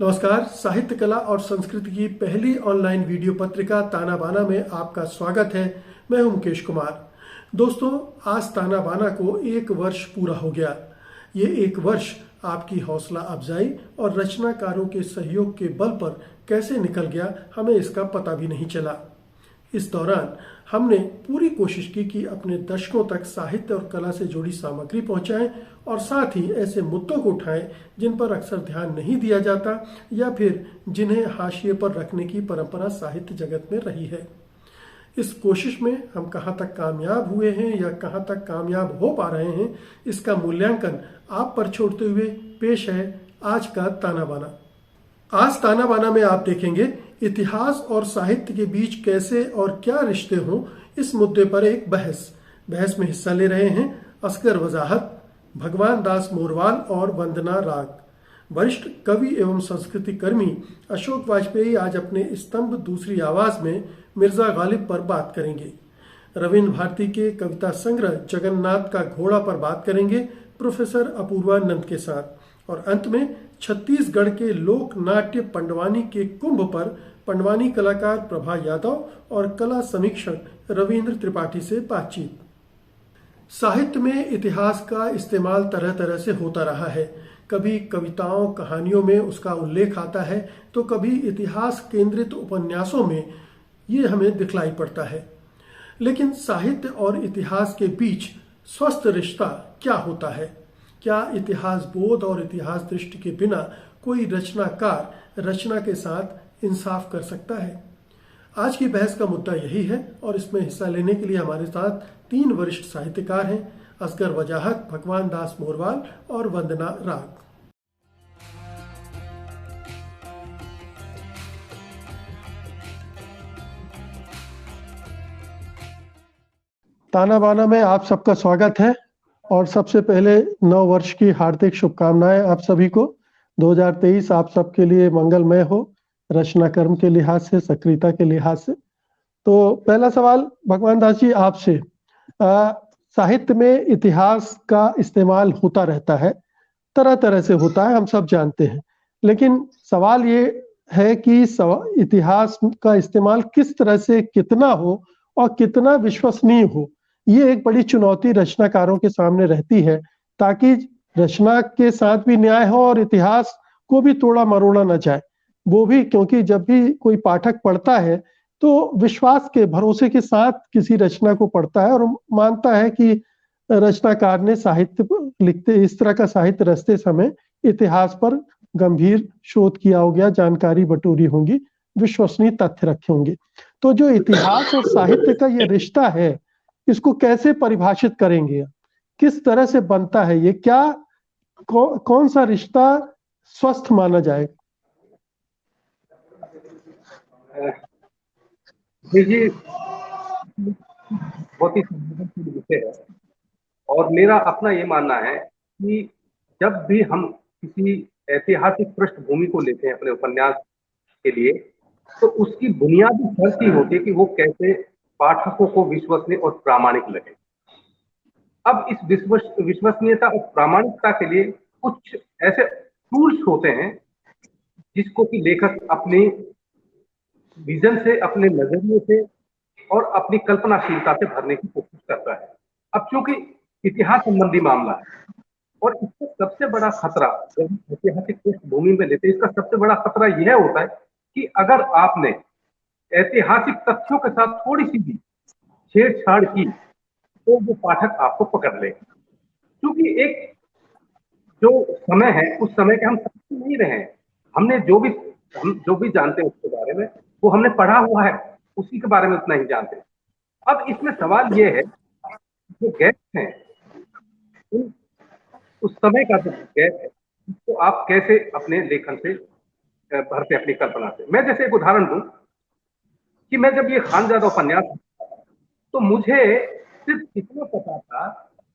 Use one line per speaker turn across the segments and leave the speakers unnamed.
नमस्कार। साहित्य कला और संस्कृति की पहली ऑनलाइन वीडियो पत्रिका ताना बाना में आपका स्वागत है। मैं हूं मुकेश कुमार। दोस्तों, आज ताना बाना को 1 वर्ष पूरा हो गया। ये 1 वर्ष आपकी हौसला अफजाई और रचनाकारों के सहयोग के बल पर कैसे निकल गया, हमें इसका पता भी नहीं चला। इस दौरान हमने पूरी कोशिश की कि अपने दर्शकों तक साहित्य और कला से जुड़ी सामग्री पहुंचाएं और साथ ही ऐसे मुद्दों को उठाएं जिन पर अक्सर ध्यान नहीं दिया जाता या फिर जिन्हें हाशिए पर रखने की परंपरा साहित्य जगत में रही है। इस कोशिश में हम कहाँ तक कामयाब हुए हैं या कहाँ तक कामयाब हो पा रहे हैं, इसका मूल्यांकन आप पर छोड़ते हुए पेश है आज का ताना बाना। आज ताना बाना में आप देखेंगे इतिहास और साहित्य के बीच कैसे और क्या रिश्ते हों, इस मुद्दे पर एक बहस में हिस्सा ले रहे हैं असगर वजाहत, भगवान दास मोरवाल और वंदना राग। वरिष्ठ कवि एवं संस्कृति कर्मी अशोक वाजपेयी आज अपने स्तंभ दूसरी आवाज में मिर्जा गालिब पर बात करेंगे। रविन्द्र भारती के कविता संग्रह जगन्नाथ का घोड़ा पर बात करेंगे प्रोफेसर अपूर्वानंद के साथ। और अंत में छत्तीसगढ़ के लोक नाट्य पंडवानी के कुंभ पर पंडवानी कलाकार प्रभा यादव और कला समीक्षक रविंद्र त्रिपाठी से बातचीत। साहित्य में इतिहास का इस्तेमाल तरह तरह से होता रहा है। कभी कविताओं कहानियों में उसका उल्लेख आता है तो कभी इतिहास केंद्रित उपन्यासों में ये हमें दिखलाई पड़ता है। लेकिन साहित्य और इतिहास के बीच स्वस्थ रिश्ता क्या होता है? क्या इतिहास बोध और इतिहास दृष्टि के बिना कोई रचनाकार रचना के साथ इंसाफ कर सकता है? आज की बहस का मुद्दा यही है और इसमें हिस्सा लेने के लिए हमारे साथ 3 वरिष्ठ साहित्यकार हैं, असगर वजाहत, भगवान दास मोरवाल और वंदना राग। ताना बाना में आप सबका स्वागत है और सबसे पहले नव वर्ष की हार्दिक शुभकामनाएं आप सभी को। 2023 आप सबके लिए मंगलमय हो, रचना कर्म के लिहाज से, सक्रियता के लिहाज से। तो पहला सवाल भगवान दास जी आपसे। साहित्य में इतिहास का इस्तेमाल होता रहता है, तरह तरह से होता है, हम सब जानते हैं। लेकिन सवाल ये है कि इतिहास का इस्तेमाल किस तरह से कितना हो और कितना विश्वसनीय हो। ये एक बड़ी चुनौती रचनाकारों के सामने रहती है, ताकि रचना के साथ भी न्याय हो और इतिहास को भी तोड़ा मरोड़ा न जाए। वो भी क्योंकि जब भी कोई पाठक पढ़ता है तो विश्वास के भरोसे के साथ किसी रचना को पढ़ता है और मानता है कि रचनाकार ने साहित्य लिखते, इस तरह का साहित्य रचते समय इतिहास पर गंभीर शोध किया होगा, जानकारी बटोरी होंगी, विश्वसनीय तथ्य रखे होंगे। तो जो इतिहास और साहित्य का ये रिश्ता है, इसको कैसे परिभाषित करेंगे? किस तरह से बनता है ये? क्या कौन सा रिश्ता स्वस्थ माना जाए?
देखिए, बहुत ही संवेदनशील विषय है और मेरा अपना ये मानना है कि जब भी हम किसी ऐतिहासिक पृष्ठभूमि को लेते हैं अपने उपन्यास के लिए, तो उसकी बुनियादी शर्त ही होती है कि वो कैसे पाठकों को विश्वसनीय और प्रामाणिक लगे। अब इस विश्वसनीयता और प्रामाणिकता के लिए कुछ ऐसे टूल्स होते हैं जिसको कि लेखक अपने विजन से, अपने नजरिए से और अपनी कल्पनाशीलता से भरने की कोशिश करता है। अब चूंकि इतिहास संबंधी मामला है और इसका सबसे बड़ा खतरा जब ऐतिहासिक पृष्ठभूमि में लेते हैं, इसका सबसे बड़ा खतरा यह होता है कि अगर आपने ऐतिहासिक तथ्यों के साथ थोड़ी सी भी छेड़छाड़ की तो वो पाठक आपको पकड़ ले। क्योंकि एक जो समय है, उस समय के हम समझ नहीं रहे हैं। हम जो भी जानते हैं उसके बारे में, वो हमने पढ़ा हुआ है, उसी के बारे में उतना ही जानते हैं। अब इसमें सवाल ये है, जो गैप है, उस समय का जो गैप है, उसको आप कैसे अपने लेखन से भरते, अपनी कल्पना से। मैं जैसे एक उदाहरण दूं कि मैं जब ये खानजादा उपन्यास, तो मुझे सिर्फ इतना पता था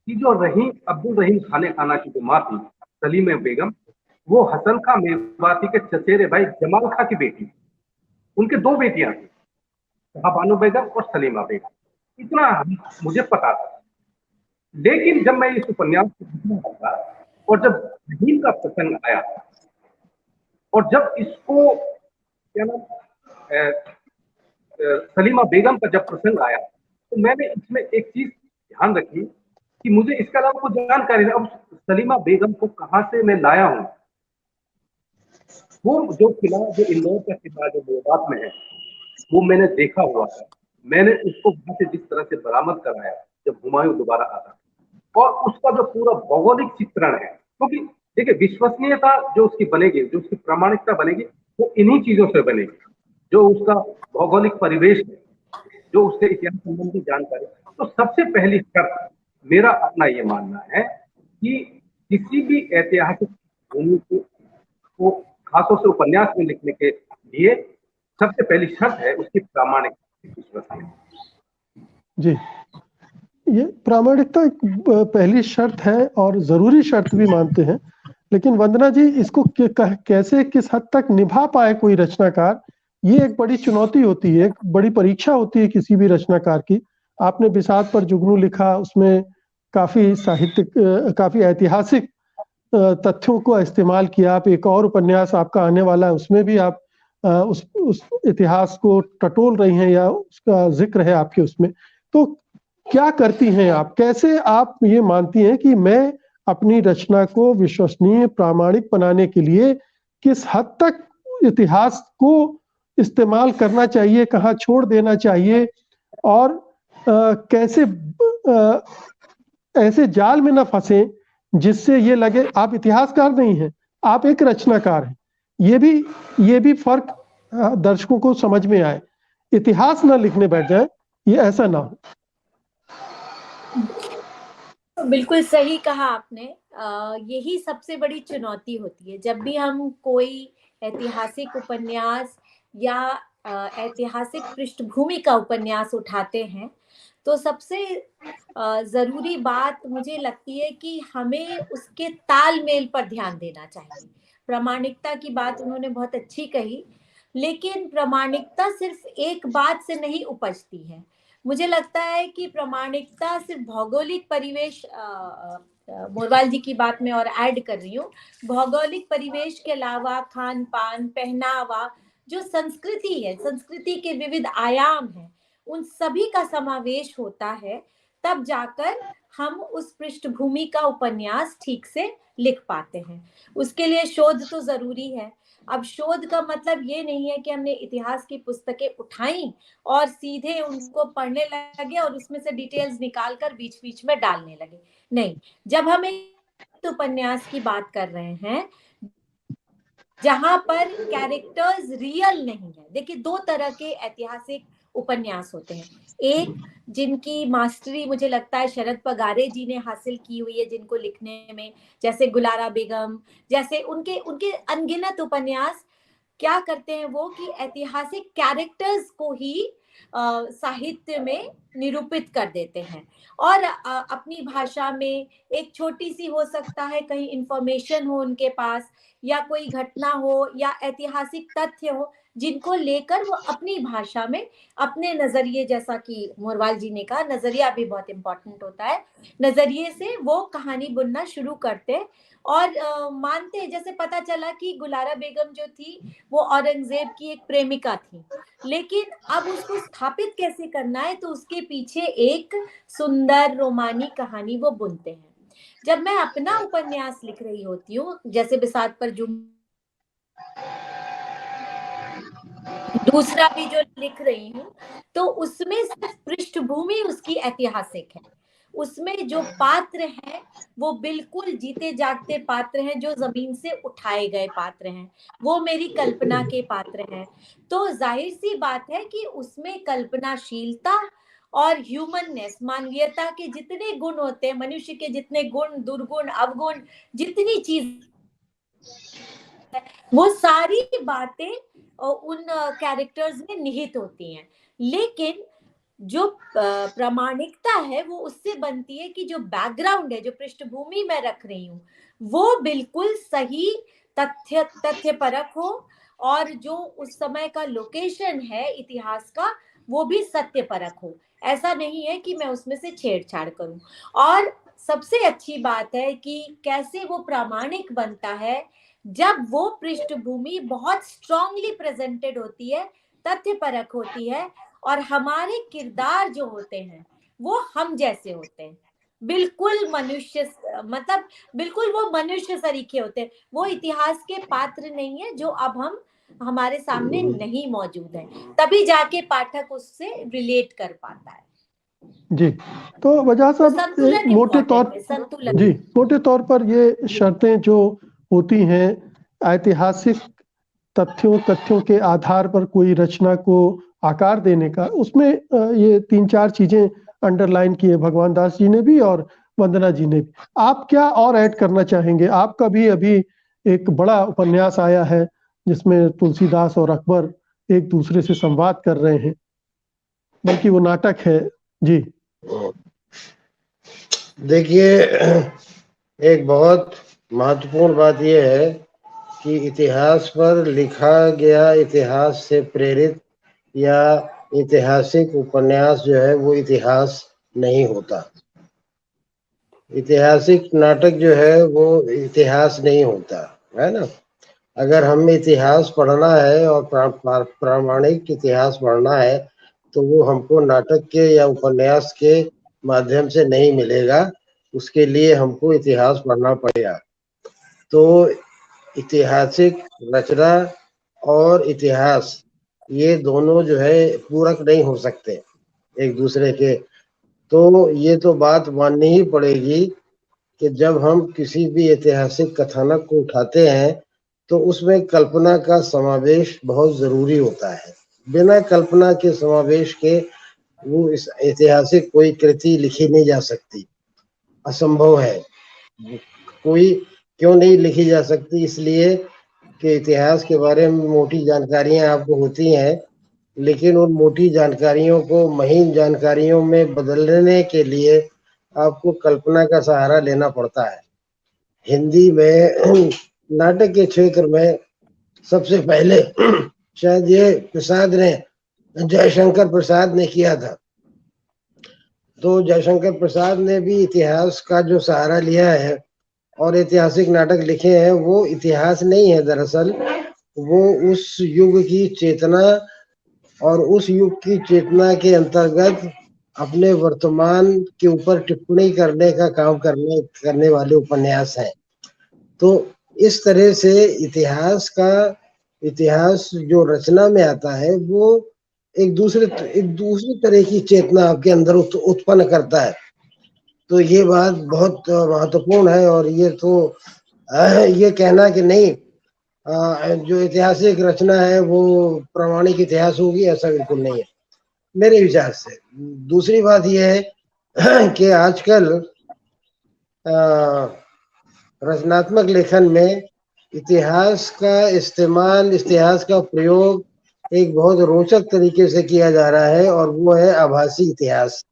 कि जो अब्दुल रहीम खाना की जो माँ थी, सलीमा बेगम, वो हसन खां मेवाती के चचेरे भाई जमाल खां की बेटी। उनके 2 बेटियां थी, बानो बेगम और सलीमा बेगम। इतना मुझे पता था। लेकिन जब मैं इस उपन्यास को लिखने लगा और जब रहीम का प्रसंग आया, और जब इसको क्या नाम सलीमा बेगम का जब प्रसंग आया तो मैंने इसमें एक चीज ध्यान रखी कि मुझे इसके अलावा कुछ जानकारी नहीं। अब सलीमा बेगम को कहां से मैं लाया हूं, वो जो किला जो इंदौर का किला जो मेवात में है वो मैंने देखा हुआ था। मैंने उसको वहां से जिस तरह से बरामद कराया जब हुमायूं दोबारा आता, और उसका जो पूरा भौगोलिक चित्रण है, क्योंकि देखिए विश्वसनीयता जो उसकी बनेगी, जो उसकी प्रामाणिकता बनेगी, वो इन्हीं चीजों से बनेगी। जो उसका भौगोलिक परिवेश है, जो उसके इतिहास संबंधी जानकारी। तो सबसे पहली शर्त मेरा अपना ये मानना है कि किसी भी ऐतिहासिक भूमि को खासतौर से उपन्यास में लिखने के लिए सबसे पहली शर्त है उसकी प्रामाणिकता, विश्वसनीयता।
जी, ये प्रामाणिकता एक पहली शर्त है और जरूरी शर्त भी मानते हैं। लेकिन वंदना जी, इसको कैसे किस हद तक निभा पाए कोई रचनाकार, ये एक बड़ी चुनौती होती है, एक बड़ी परीक्षा होती है किसी भी रचनाकार की। आपने बिसात पर जुगनू लिखा, उसमें काफी साहित्यिक काफी ऐतिहासिक तथ्यों को इस्तेमाल किया। आप एक और उपन्यास आपका आने वाला है, उसमें भी आप उस इतिहास को टटोल रही हैं या उसका जिक्र है आपके उसमें। तो क्या करती हैं आप, कैसे आप ये मानती हैं कि मैं अपनी रचना को विश्वसनीय प्रामाणिक बनाने के लिए किस हद तक इतिहास को इस्तेमाल करना चाहिए, कहाँ छोड़ देना चाहिए, और कैसे ऐसे जाल में ना फंसे जिससे ये लगे आप इतिहासकार नहीं हैं, आप एक रचनाकार हैं। ये भी फर्क दर्शकों को समझ में आए, इतिहास ना लिखने बैठ जाए, ये ऐसा ना हो।
बिल्कुल सही कहा आपने। यही सबसे बड़ी चुनौती होती है जब भी हम कोई ऐतिहासिक उपन्यास या ऐतिहासिक पृष्ठभूमि का उपन्यास उठाते हैं, तो सबसे जरूरी बात मुझे लगती है कि हमें उसके तालमेल पर ध्यान देना चाहिए। प्रामाणिकता की बात उन्होंने बहुत अच्छी कही, लेकिन प्रामाणिकता सिर्फ एक बात से नहीं उपजती है। मुझे लगता है कि प्रामाणिकता सिर्फ भौगोलिक परिवेश, मोरवाल जी की बात में और ऐड कर रही हूँ, भौगोलिक परिवेश के अलावा खान पान, पहनावा, जो संस्कृति है, संस्कृति के विविध आयाम हैं, उन सभी का समावेश होता है, तब जाकर हम उस पृष्ठभूमि का उपन्यास ठीक से लिख पाते हैं। उसके लिए शोध तो जरूरी है। अब शोध का मतलब ये नहीं है कि हमने इतिहास की पुस्तकें उठाई और सीधे उनको पढ़ने लगे और उसमें से डिटेल्स निकालकर बीच बीच में डालने लगे। नहीं, जब हम एक उपन्यास की बात कर रहे हैं जहां पर कैरेक्टर्स रियल नहीं है। देखिए, दो तरह के ऐतिहासिक उपन्यास होते हैं। एक जिनकी मास्टरी मुझे लगता है शरद पगारे जी ने हासिल की हुई है जिनको लिखने में, जैसे गुलारा बेगम, जैसे उनके उनके अनगिनत उपन्यास क्या करते हैं वो कि ऐतिहासिक कैरेक्टर्स को ही साहित्य में निरूपित कर देते हैं और अपनी भाषा में एक छोटी सी हो सकता है, कहीं इंफॉर्मेशन हो उनके पास या कोई घटना हो या ऐतिहासिक तथ्य हो, जिनको लेकर वो अपनी भाषा में अपने नजरिए, जैसा कि मोरवाल जी ने कहा, नजरिया भी बहुत इंपॉर्टेंट होता है, नजरिए से वो कहानी बुनना शुरू करते और मानते हैं। जैसे पता चला कि गुलारा बेगम जो थी वो औरंगजेब की एक प्रेमिका थी, लेकिन अब उसको स्थापित कैसे करना है, तो उसके पीछे एक सुंदर रोमानी कहानी वो बुनते हैं। जब मैं अपना उपन्यास लिख रही होती हूँ, जैसे बिसात पर जुम दूसरा भी जो लिख रही हूँ, तो उसमें सिर्फ पृष्ठभूमि उसकी ऐतिहासिक है। उसमें जो पात्र हैं वो बिल्कुल जीते जागते पात्र हैं, जो जमीन से उठाए गए पात्र हैं, वो मेरी कल्पना के पात्र हैं। तो जाहिर सी बात है कि उसमें कल्पनाशीलता और ह्यूमननेस, मानवीयता के जितने गुण होते हैं, मनुष्य के जितने गुण, दुर्गुण, अवगुण, जितनी चीज, वो सारी बातें उन कैरेक्टर्स में निहित होती हैं। लेकिन जो प्रामाणिकता है वो उससे बनती है कि जो बैकग्राउंड है, जो पृष्ठभूमि मैं रख रही हूँ, वो बिल्कुल सही, तथ्य परक हो, और जो उस समय का लोकेशन है इतिहास का वो भी सत्य परक हो। ऐसा नहीं है कि मैं उसमें से छेड़छाड़ करूं। और सबसे अच्छी बात है कि कैसे वो प्रामाणिक बनता है, जब वो पृष्ठभूमि बहुत स्ट्रांगली प्रेजेंटेड होती है, तथ्यपरक होती है, और हमारे किरदार जो होते हैं वो हम जैसे होते हैं, बिल्कुल मनुष्य, मतलब बिल्कुल वो मनुष्य सरीखे होते हैं, वो इतिहास के पात्र नहीं है जो अब हमारे सामने नहीं मौजूद है, तभी जाके पाठक उससे रिलेट कर पाता है।
जी, तो वजह
तो
साहब
संतुलन
मोटे तौर
इम्पोर्टेंट है, संतुलन।
जी, मोटे तौर पर ये शर्तें जो होती हैं ऐतिहासिक तथ्यों के आधार पर कोई रचना को आकार देने का, उसमें ये 3-4 चीजें अंडरलाइन की है भगवान दास जी ने भी और वंदना जी ने भी। आप क्या और ऐड करना चाहेंगे? आपका भी अभी एक बड़ा उपन्यास आया है जिसमें तुलसीदास और अकबर एक दूसरे से संवाद कर रहे हैं, बल्कि वो नाटक है। जी
देखिए, एक बहुत महत्वपूर्ण बात यह है कि इतिहास पर लिखा गया, इतिहास से प्रेरित या ऐतिहासिक उपन्यास जो है वो इतिहास नहीं होता। ऐतिहासिक नाटक जो है वो इतिहास नहीं होता है ना। अगर हमें इतिहास पढ़ना है और प्रामाणिक इतिहास पढ़ना है तो वो हमको नाटक के या उपन्यास के माध्यम से नहीं मिलेगा, उसके लिए हमको इतिहास पढ़ना पड़ेगा। तो ऐतिहासिक रचना और इतिहास ये दोनों जो है पूरक नहीं हो सकते एक दूसरे के। तो ये तो बात माननी ही पड़ेगी कि जब हम किसी भी ऐतिहासिक कथानक को उठाते हैं तो उसमें कल्पना का समावेश बहुत जरूरी होता है। बिना कल्पना के समावेश के वो इस ऐतिहासिक कोई कृति लिखी नहीं जा सकती, असंभव है। कोई क्यों नहीं लिखी जा सकती? इसलिए कि इतिहास के बारे में मोटी जानकारियां आपको होती हैं, लेकिन उन मोटी जानकारियों को महीन जानकारियों में बदलने के लिए आपको कल्पना का सहारा लेना पड़ता है। हिंदी में नाटक के क्षेत्र में सबसे पहले शायद ये प्रसाद ने, जयशंकर प्रसाद ने किया था। तो जयशंकर प्रसाद ने भी इतिहास का जो सहारा लिया है और ऐतिहासिक नाटक लिखे हैं, वो इतिहास नहीं है दरअसल, वो उस युग की चेतना और उस युग की चेतना के अंतर्गत अपने वर्तमान के ऊपर टिप्पणी करने का काम करने वाले उपन्यास हैं। तो इस तरह से इतिहास जो रचना में आता है वो एक दूसरी तरह की चेतना आपके अंदर उत्पन्न करता है। तो ये बात बहुत महत्वपूर्ण है। और ये तो ये कहना कि नहीं जो ऐतिहासिक रचना है वो प्रामाणिक इतिहास होगी, ऐसा बिल्कुल नहीं है मेरे विचार से। दूसरी बात यह है कि आजकल रचनात्मक लेखन में इतिहास का इस्तेमाल, इतिहास का प्रयोग एक बहुत रोचक तरीके से किया जा रहा है, और वो है आभासी इतिहास।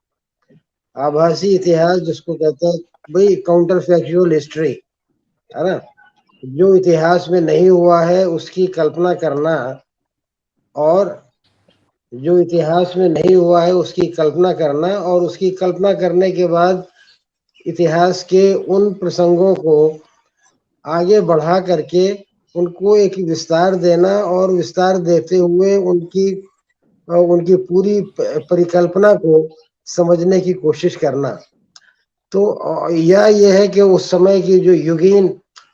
आभासी इतिहास जिसको कहते हैं भाई काउंटर फैक्चुअल हिस्ट्री, है ना। जो इतिहास में नहीं हुआ है उसकी कल्पना करना, और जो इतिहास में नहीं हुआ है उसकी कल्पना करना, और उसकी कल्पना करने के बाद इतिहास के उन प्रसंगों को आगे बढ़ा करके उनको एक विस्तार देना, और विस्तार देते हुए उनकी पूरी परिकल्पना को समझने की कोशिश करना। तो यह है कि उस समय की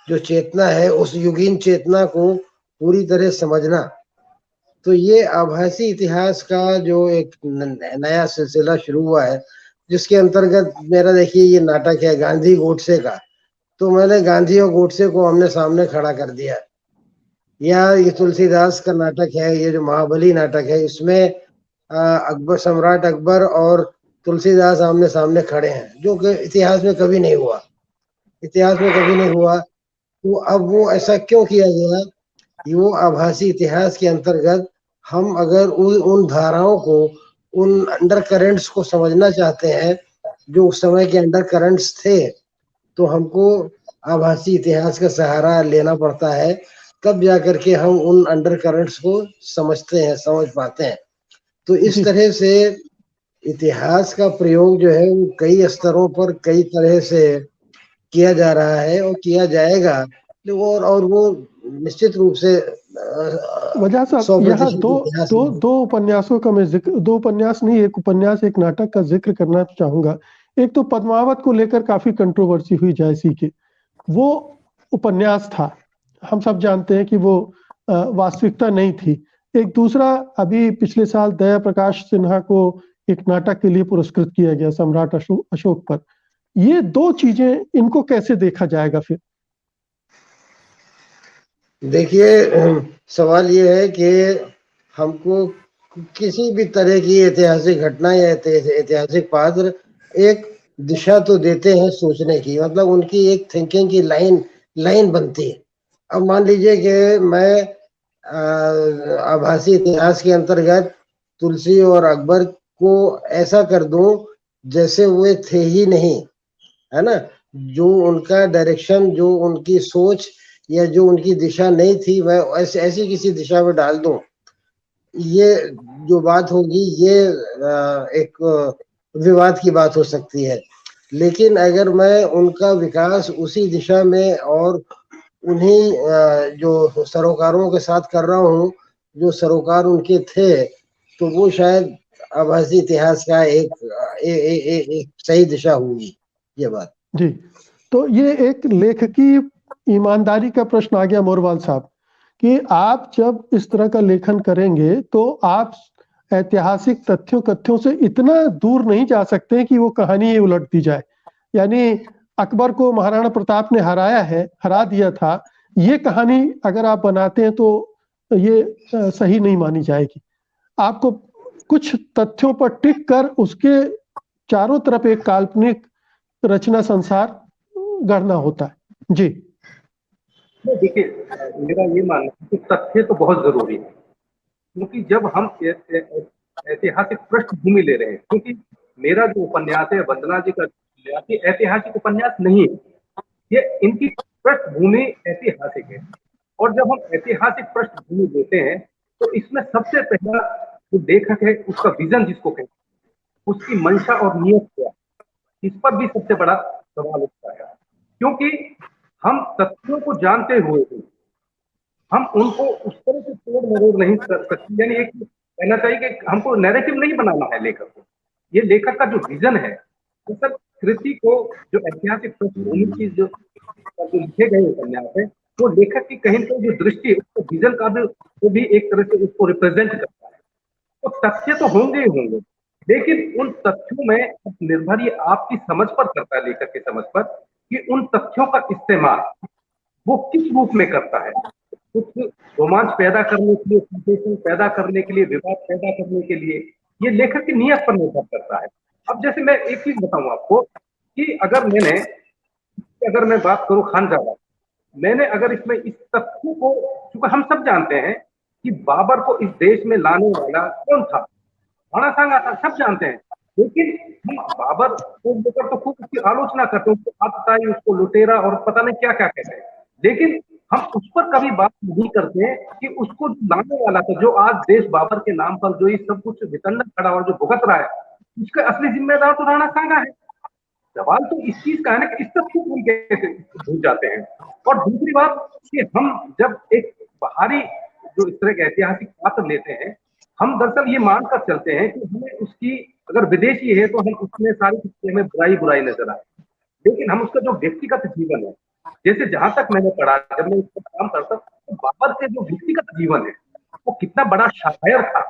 जो चेतना है, उस युगीन चेतना को पूरी तरह समझना। तो ये आभासी इतिहास का जो एक नया सिलसिला शुरू हुआ है, जिसके अंतर्गत मेरा देखिए ये नाटक है गांधी गोडसे का। तो मैंने गांधी और गोडसे को आमने सामने खड़ा कर दिया। या ये तुलसीदास का नाटक है, ये जो महाबली नाटक है, इसमें अकबर, सम्राट अकबर और तुलसीदास आमने सामने खड़े हैं, जो कि इतिहास में कभी नहीं हुआ। इतिहास में कभी नहीं हुआ। तो अब वो ऐसा क्यों किया गया? वो आभासी इतिहास के अंतर्गत हम अगर उन धाराओं को, उन अंडर करेंट्स को समझना चाहते हैं जो उस समय के अंडर करेंट्स थे, तो हमको आभासी इतिहास का सहारा लेना पड़ता है। तब जाकर के हम उन अंडर करेंट्स को समझते हैं, समझ पाते हैं। तो इस तरह से इतिहास का प्रयोग जो है वो कई स्तरों पर कई तरह से किया जा रहा है और किया जाएगा। और वो निश्चित रूप से
वजह साहब
100%
यहाँ दो
इतिहास
दो
नहीं।
दो उपन्यासों का मैं जिक्र, दो उपन्यास नहीं, एक उपन्यास एक नाटक का जिक्र करना चाहूंगा। एक तो पद्मावत को लेकर काफी कंट्रोवर्सी हुई जायसी के, वो उपन्यास था, हम सब जानते हैं कि वो वास्तविकता नहीं थी। एक दूसरा अभी पिछले साल दया प्रकाश सिन्हा को एक नाटक के लिए पुरस्कृत किया गया, सम्राट अशोक पर। ये दो चीजें, इनको कैसे देखा जाएगा फिर?
देखिए, सवाल ये है कि हमको किसी भी तरह की ऐतिहासिक घटना या ऐतिहासिक पात्र एक दिशा तो देते हैं सोचने की, मतलब उनकी एक थिंकिंग की लाइन बनती है। अब मान लीजिए कि मैं आभासी इतिहास के अंतर्गत तुलसी और अकबर को ऐसा कर दूं जैसे वे थे ही नहीं, है ना। जो उनका डायरेक्शन, जो उनकी सोच या जो उनकी दिशा नहीं थी, मैं ऐसी किसी दिशा में डाल दूं, ये जो बात होगी ये एक विवाद की बात हो सकती है। लेकिन अगर मैं उनका विकास उसी दिशा में और उन्हीं जो सरोकारों के साथ कर रहा हूँ जो सरोकार उनके थे, तो वो शायद आभासी इतिहास का एक सही दिशा होगी, ये बात।
जी, तो ये एक लेखकी ईमानदारी का प्रश्न आ गया मोरवाल साहब, कि आप जब इस तरह का लेखन करेंगे तो आप ऐतिहासिक तथ्यों से इतना दूर नहीं जा सकते कि वो कहानी ही उलट दी जाए। यानी अकबर को महाराणा प्रताप ने हरा दिया था, ये कहानी अगर आप बनाते हैं तो ये सही नहीं मानी जाएगी। आपको कुछ तथ्यों पर टिक कर उसके चारों तरफ एक काल्पनिक रचना संसार गढ़ना होता है। जी
देखिए, मेरा ये मानना है कि तथ्य तो बहुत जरूरी है, क्योंकि जब हम ऐतिहासिक पृष्ठभूमि ले रहे हैं, क्योंकि मेरा जो उपन्यास है, वंदना जी का उपन्यास, ये ऐतिहासिक उपन्यास नहीं है, ये इनकी पृष्ठभूमि ऐतिहासिक है। और जब हम ऐतिहासिक पृष्ठभूमि देते हैं तो इसमें सबसे पहला जो लेखक है उसका विजन जिसको कहते हैं, उसकी मंशा और नियत क्या है, इस पर भी सबसे बड़ा सवाल उठता है। क्योंकि हम तथ्यों को जानते हुए भी हम उनको उस तरह से तोड़ मरोड़ नहीं कर सकते। यानी एक कहना चाहिए कि हमको नैरेटिव नहीं बनाना है लेखक को, ये लेखक का जो विजन है, मतलब कृति को जो ऐतिहासिक पृष्ठभूमि की जो लिखे गए उपन्यास है, वो लेखक की कहीं ना कहीं जो दृष्टि है, उसको विजन का भी, वो भी एक तरह से उसको रिप्रेजेंट करता है। तो तथ्य तो होंगे ही होंगे, लेकिन उन तथ्यों में अब निर्भर ये आपकी समझ पर करता है, लेखक की समझ पर, कि उन तथ्यों का इस्तेमाल वो किस रूप में करता है। कुछ रोमांच पैदा करने के लिए, सेंसेशन पैदा करने के लिए, विवाद पैदा करने के लिए, ये लेखक की नीयत पर निर्भर करता है। अब जैसे मैं एक चीज बताऊं आपको, कि अगर मैं बात करूं खानजादा, मैंने अगर इसमें इस तथ्य को, क्योंकि हम सब जानते हैं कि बाबर को इस देश में लाने वाला कौन था, राणा सांगा था, सब जानते हैं। लेकिन हम बाबर को लेकर तो खूब उसकी आलोचना करते हैं, उसको आतताई, उसको लुटेरा और पता नहीं क्या क्या कहते हैं, लेकिन हम उस पर कभी बात नहीं करते कि उसको लाने वाला था, जो आज देश बाबर के नाम पर जो ये सब कुछ वितंडन खड़ा और जो भुगत रहा है, उसका असली जिम्मेदार तो राणा सांगा है। सवाल तो इस चीज का है ना कि इस तथ्य को हम कैसे भूल जाते हैं। और दूसरी बात कि हम जब एक बाहरी जो इस तरह के ऐतिहासिक पात्र लेते हैं, हम दरअसल ये मानकर चलते हैं कि हमें उसकी, अगर विदेशी है तो हम उसमें सारी चीजें हमें बुराई नजर आए, लेकिन हम उसका जो व्यक्तिगत जीवन है, जैसे जहां तक मैंने पढ़ा, जब मैं इस पर काम करता, तो बाबर के जो व्यक्तिगत जीवन है, वो कितना बड़ा शायर था,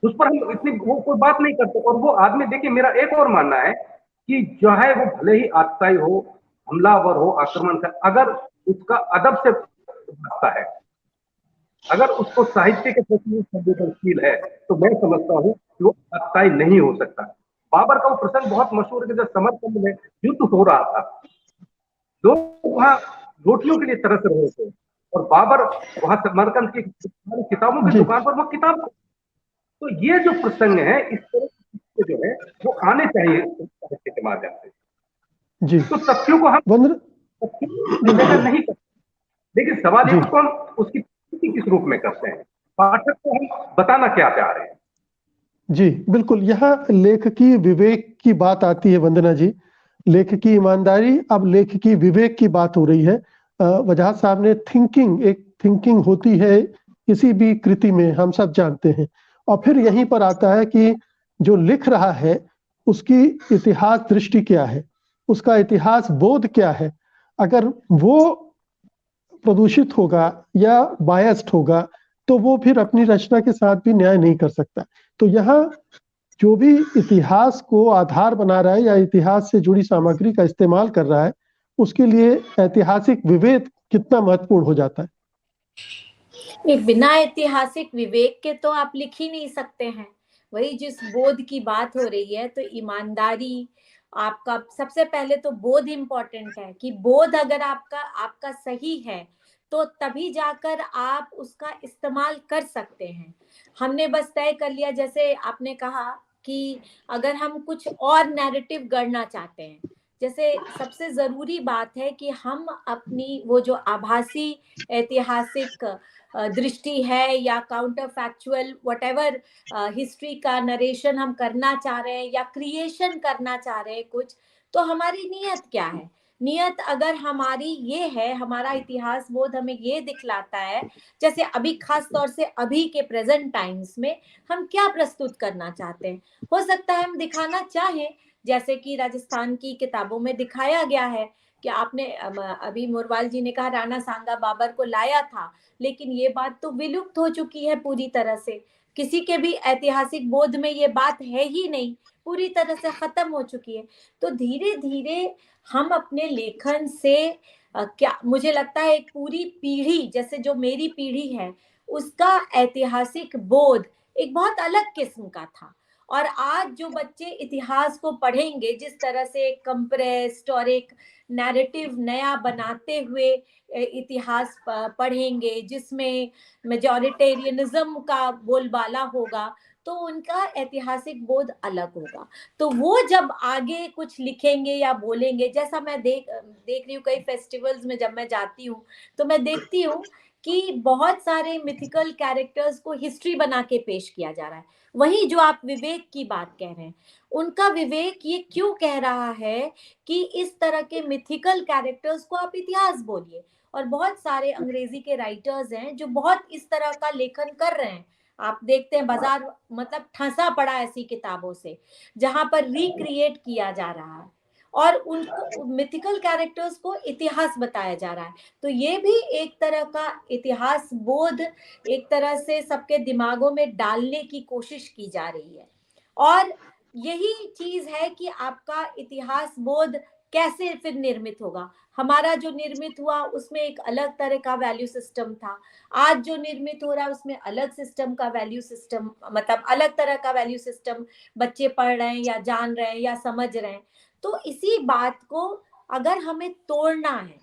उस पर हम इतनी वो कोई बात नहीं करते। और वो आदमी, देखिए मेरा एक और मानना है कि जो है वो भले ही आतताई हो, हमलावर हो, आक्रमण कर, अगर उसका अदब से बनता है, अगर उसको साहित्य के प्रति संवेदनशील है, तो मैं समझता हूँ कि वो आतताई नहीं हो सकता। बाबर का वो प्रसंग बहुत मशहूर है कि जब समरकंद में युद्ध हो रहा था, लोग वहां रोटियों के लिए तरस रहे थे, और बाबर वहां समरकंद की किताबों की
जी
दुकान पर वो किताब। तो ये जो प्रसंग है, इस तरह के जो है वो आने चाहिए साहित्य के माध्यम से।
जी
तो तथ्यों को हम
वंदना
निवेदन नहीं करते, लेकिन सवाल ये
जी
उसको हम उसकी प्रस्तुति किस रूप में करते हैं, पाठक को हम बताना क्या चाह रहे हैं।
जी बिल्कुल, यहाँ लेखकी विवेक की बात आती है वंदना जी। लेखकी ईमानदारी, अब लेखकी विवेक की बात हो रही है। वजाहत साहब ने एक थिंकिंग होती है किसी भी कृति में, हम सब जानते हैं। और फिर यहीं पर आता है कि जो लिख रहा है उसकी इतिहास दृष्टि क्या है, उसका इतिहास बोध क्या है। अगर वो प्रदूषित होगा या बायस्ड होगा तो वो फिर अपनी रचना के साथ भी न्याय नहीं कर सकता। तो यहाँ जो भी इतिहास को आधार बना रहा है या इतिहास से जुड़ी सामग्री का इस्तेमाल कर रहा है, उसके लिए ऐतिहासिक विवेक कितना महत्वपूर्ण हो जाता है।
बिना ऐतिहासिक विवेक के तो आप लिख ही नहीं सकते हैं। वही जिस बोध की बात हो रही है, तो ईमानदारी, आपका सबसे पहले तो बोध इम्पोर्टेंट है कि बोध अगर आपका सही है तो तभी जाकर आप उसका इस्तेमाल कर सकते हैं। हमने बस तय कर लिया, जैसे आपने कहा कि अगर हम कुछ और नैरेटिव गढ़ना चाहते हैं, जैसे सबसे जरूरी बात है कि हम अपनी वो जो आभासी ऐतिहासिक दृष्टि है या काउंटर फैक्चुअल व्हाटएवर हिस्ट्री का नरेशन हम करना चाह रहे हैं या क्रिएशन करना चाह रहे हैं कुछ, तो हमारी नियत क्या है। नियत अगर हमारी ये है, हमारा इतिहास बोध हमें ये दिखलाता है, जैसे अभी खास तौर से अभी के प्रेजेंट टाइम्स में हम क्या प्रस्तुत करना चाहते हैं। हो सकता है हम दिखाना चाहें, जैसे कि राजस्थान की किताबों में दिखाया गया है कि आपने अभी मुरवाल जी ने कहा राणा सांगा बाबर को लाया था, लेकिन ये बात तो विलुप्त हो चुकी है पूरी तरह से। किसी के भी ऐतिहासिक बोध में ये बात है ही नहीं, पूरी तरह से खत्म हो चुकी है। तो धीरे धीरे हम अपने लेखन से क्या मुझे लगता है एक पूरी पीढ़ी, जैसे जो मेरी पीढ़ी है, उसका ऐतिहासिक बोध एक बहुत अलग किस्म का था। और आज जो बच्चे इतिहास को पढ़ेंगे, जिस तरह से कंप्रेस्ड और एक नैरेटिव नया बनाते हुए इतिहास पढ़ेंगे, जिसमें मेजॉरिटेरियनिज्म का बोलबाला होगा, तो उनका ऐतिहासिक बोध अलग होगा। तो वो जब आगे कुछ लिखेंगे या बोलेंगे, जैसा मैं देख रही हूँ कई फेस्टिवल्स में जब मैं जाती हूँ तो मैं देखती हूँ कि बहुत सारे मिथिकल कैरेक्टर्स को हिस्ट्री बना के पेश किया जा रहा है। वही जो आप विवेक की बात कह रहे हैं, उनका विवेक ये क्यों कह रहा है कि इस तरह के मिथिकल कैरेक्टर्स को आप इतिहास बोलिए। और बहुत सारे अंग्रेजी के राइटर्स हैं जो बहुत इस तरह का लेखन कर रहे हैं। आप देखते हैं बाजार मतलब ठंसा पड़ा ऐसी किताबों से, जहां पर रिक्रिएट किया जा रहा है और उनको मिथिकल कैरेक्टर्स को इतिहास बताया जा रहा है। तो ये भी एक तरह का इतिहास बोध एक तरह से सबके दिमागों में डालने की कोशिश की जा रही है। और यही चीज है कि आपका इतिहास बोध कैसे फिर निर्मित होगा। हमारा जो निर्मित हुआ उसमें एक अलग तरह का वैल्यू सिस्टम था, आज जो निर्मित हो रहा है उसमें अलग सिस्टम का वैल्यू सिस्टम, मतलब अलग तरह का वैल्यू सिस्टम बच्चे पढ़ रहे हैं या जान रहे हैं या समझ रहे हैं। तो इसी बात को अगर हमें तोड़ना है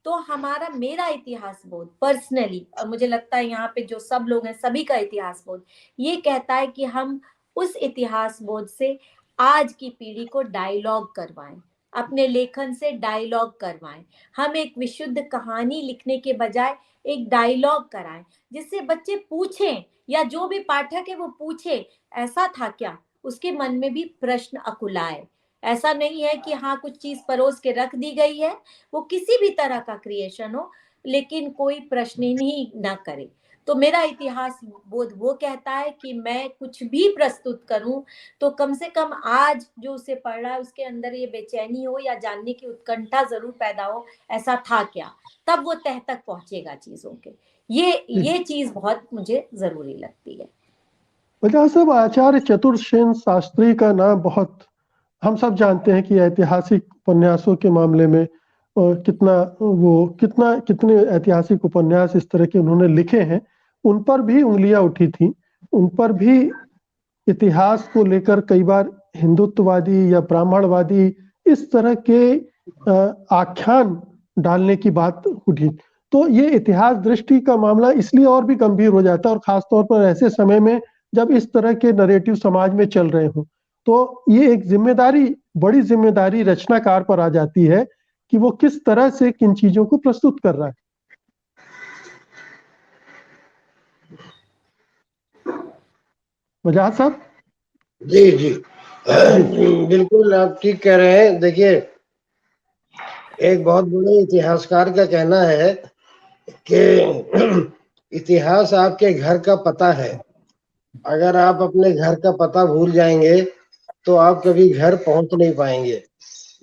तो हमारा मेरा इतिहास बोध पर्सनली, और मुझे लगता है यहाँ पे जो सब लोग हैं सभी का इतिहास बोध ये कहता है कि हम उस इतिहास बोध से आज की पीढ़ी को डायलॉग करवाएं, अपने लेखन से डायलॉग करवाएं। हम एक विशुद्ध कहानी लिखने के बजाय एक डायलॉग कराएं, जिससे बच्चे पूछें या जो भी पाठक है वो पूछे ऐसा था क्या, उसके मन में भी प्रश्न अकुलाए। ऐसा नहीं है कि हाँ कुछ चीज परोस के रख दी गई है, वो किसी भी तरह का क्रिएशन हो लेकिन कोई प्रश्न ही ना करे। तो मेरा इतिहास बोध वो कहता है कि मैं कुछ भी प्रस्तुत करूं तो कम से कम आज जो उसे पढ़ रहा है उसके अंदर ये बेचैनी हो या जानने की उत्कंठा जरूर पैदा हो, ऐसा था क्या, तब वो तह तक पहुंचेगा चीजों के। ये चीज बहुत मुझे जरूरी लगती है।
वजह साहब, आचार्य चतुर्सेन शास्त्री का नाम बहुत हम सब जानते हैं कि ऐतिहासिक उपन्यासों के मामले में कितने ऐतिहासिक उपन्यास इस तरह के उन्होंने लिखे हैं। उन पर भी उंगलियां उठी थी, उन पर भी इतिहास को लेकर कई बार हिंदुत्ववादी या ब्राह्मणवादी इस तरह के आख्यान डालने की बात उठी। तो ये इतिहास दृष्टि का मामला इसलिए और भी गंभीर हो जाता है, और खासतौर पर ऐसे समय में जब इस तरह के नरेटिव समाज में चल रहे हों, तो ये एक जिम्मेदारी, बड़ी जिम्मेदारी रचनाकार पर आ जाती है कि वो किस तरह से किन चीजों को प्रस्तुत कर रहा है। वजाहत साहब।
जी जी बिल्कुल आप ठीक कह रहे हैं। देखिए एक बहुत बड़े इतिहासकार का कहना है कि इतिहास आपके घर का पता है। अगर आप अपने घर का पता भूल जाएंगे तो आप कभी घर पहुंच नहीं पाएंगे।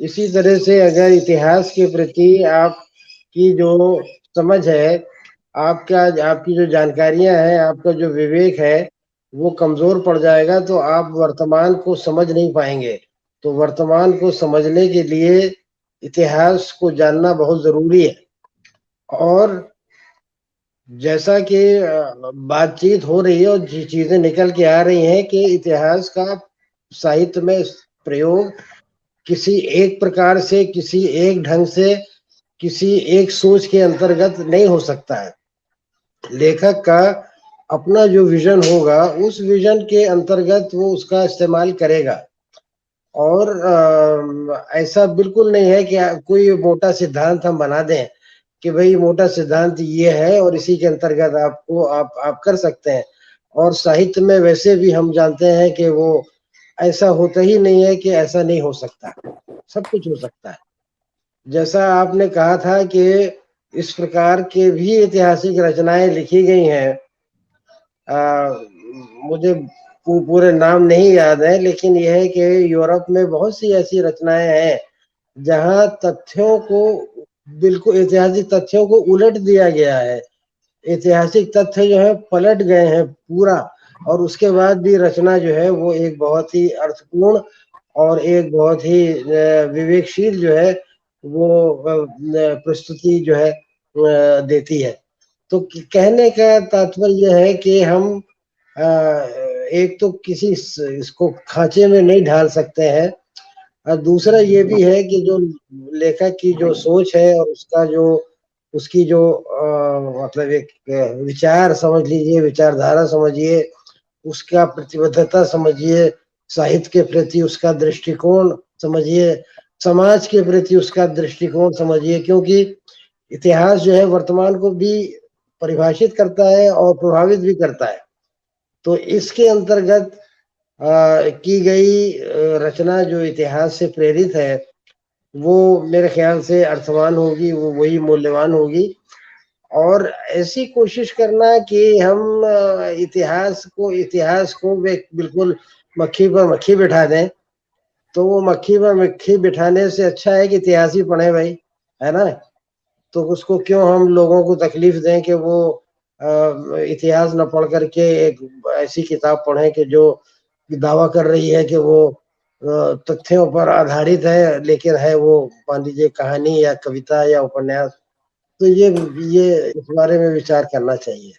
इसी तरह से अगर इतिहास के प्रति आपकी जो समझ है, आपकी जो जानकारियां हैं, आपका जो विवेक है वो कमजोर पड़ जाएगा तो आप वर्तमान को समझ नहीं पाएंगे। तो वर्तमान को समझने के लिए इतिहास को जानना बहुत जरूरी है। और जैसा कि बातचीत हो रही है और चीजें निकल के आ रही हैं कि इतिहास का साहित्य में प्रयोग किसी एक प्रकार से, किसी एक ढंग से, किसी एक सोच के अंतर्गत नहीं हो सकता है। लेखक का अपना जो विजन होगा उस विजन के अंतर्गत वो उसका इस्तेमाल करेगा। और ऐसा बिल्कुल नहीं है कि कोई मोटा सिद्धांत हम बना दें कि भाई मोटा सिद्धांत ये है और इसी के अंतर्गत आपको आप कर सकते हैं। और साहित्य में वैसे भी हम जानते हैं कि वो ऐसा होता ही नहीं है कि ऐसा नहीं हो सकता, सब कुछ हो सकता है। जैसा आपने कहा था कि इस प्रकार के भी ऐतिहासिक रचनाएं लिखी गई हैं। मुझे पूरे नाम नहीं याद है, लेकिन यह है कि यूरोप में बहुत सी ऐसी रचनाएं हैं जहां तथ्यों को, बिल्कुल ऐतिहासिक तथ्यों को उलट दिया गया है। ऐतिहासिक तथ्य जो है पलट गए हैं पूरा, और उसके बाद भी रचना जो है वो एक बहुत ही अर्थपूर्ण और एक बहुत ही विवेकशील जो है वो प्रस्तुति जो है देती है। तो कहने का तात्पर्य यह है कि हम एक तो किसी इसको खांचे में नहीं ढाल सकते हैं, और दूसरा ये भी है कि जो लेखक की जो सोच है और उसका जो उसकी जो मतलब एक विचार समझ लीजिए, विचारधारा समझिए, उसका प्रतिबद्धता समझिए, साहित्य के प्रति उसका दृष्टिकोण समझिए, समाज के प्रति उसका दृष्टिकोण समझिए, क्योंकि इतिहास जो है वर्तमान को भी परिभाषित करता है और प्रभावित भी करता है। तो इसके अंतर्गत की गई रचना जो इतिहास से प्रेरित है वो मेरे ख्याल से अर्थवान होगी, वो वही मूल्यवान होगी। और ऐसी कोशिश करना कि हम इतिहास को बिल्कुल मक्खी पर मक्खी बिठा दें, तो वो मक्खी पर मक्खी बिठाने से अच्छा है कि इतिहास ही पढ़े भाई, है ना। तो उसको क्यों हम लोगों को तकलीफ दें कि वो इतिहास न पढ़ करके एक ऐसी किताब पढ़ें कि जो दावा कर रही है कि वो तथ्यों पर आधारित है, लेकिन है वो मान लीजिए कहानी या कविता या उपन्यास। तो ये इस बारे में विचार करना चाहिए।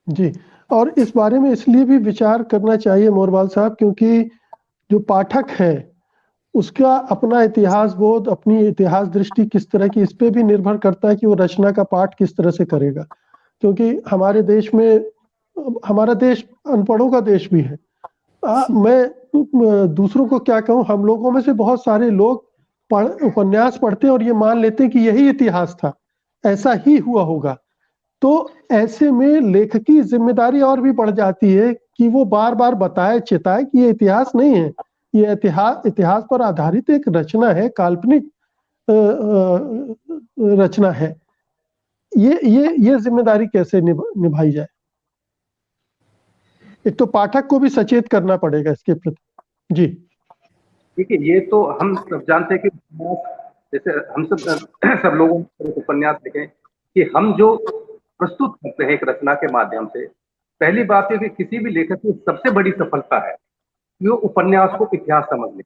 जी, और इस बारे में इसलिए भी विचार करना चाहिए मोरवाल साहब, क्योंकि जो पाठक है उसका अपना इतिहास बोध, अपनी इतिहास दृष्टि किस तरह की, इस पे भी निर्भर करता है कि वो रचना का पाठ किस तरह से करेगा। क्योंकि हमारे देश में, हमारा देश अनपढ़ों का देश भी है। मैं दूसरों को क्या कहूँ, हम लोगों में से बहुत सारे लोग उपन्यास पढ़ते हैं और ये मान लेते हैं कि यही इतिहास था, ऐसा ही हुआ होगा। तो ऐसे में लेखक की जिम्मेदारी और भी बढ़ जाती है कि वो बार बार बताए, चेताए कि ये इतिहास नहीं है, ये इतिहास पर आधारित एक रचना है, काल्पनिक रचना है। ये जिम्मेदारी कैसे निभाई जाए? एक तो पाठक को भी सचेत करना पड़ेगा इसके प्रति। जी
देखिए, ये तो हम सब जानते हैं कि जैसे हम सब लोगों ने उपन्यास लिखे कि हम जो प्रस्तुत करते हैं एक रचना के माध्यम से, पहली बात है कि किसी भी लेखक की सबसे बड़ी सफलता है कि वो उपन्यास को इतिहास समझ ले।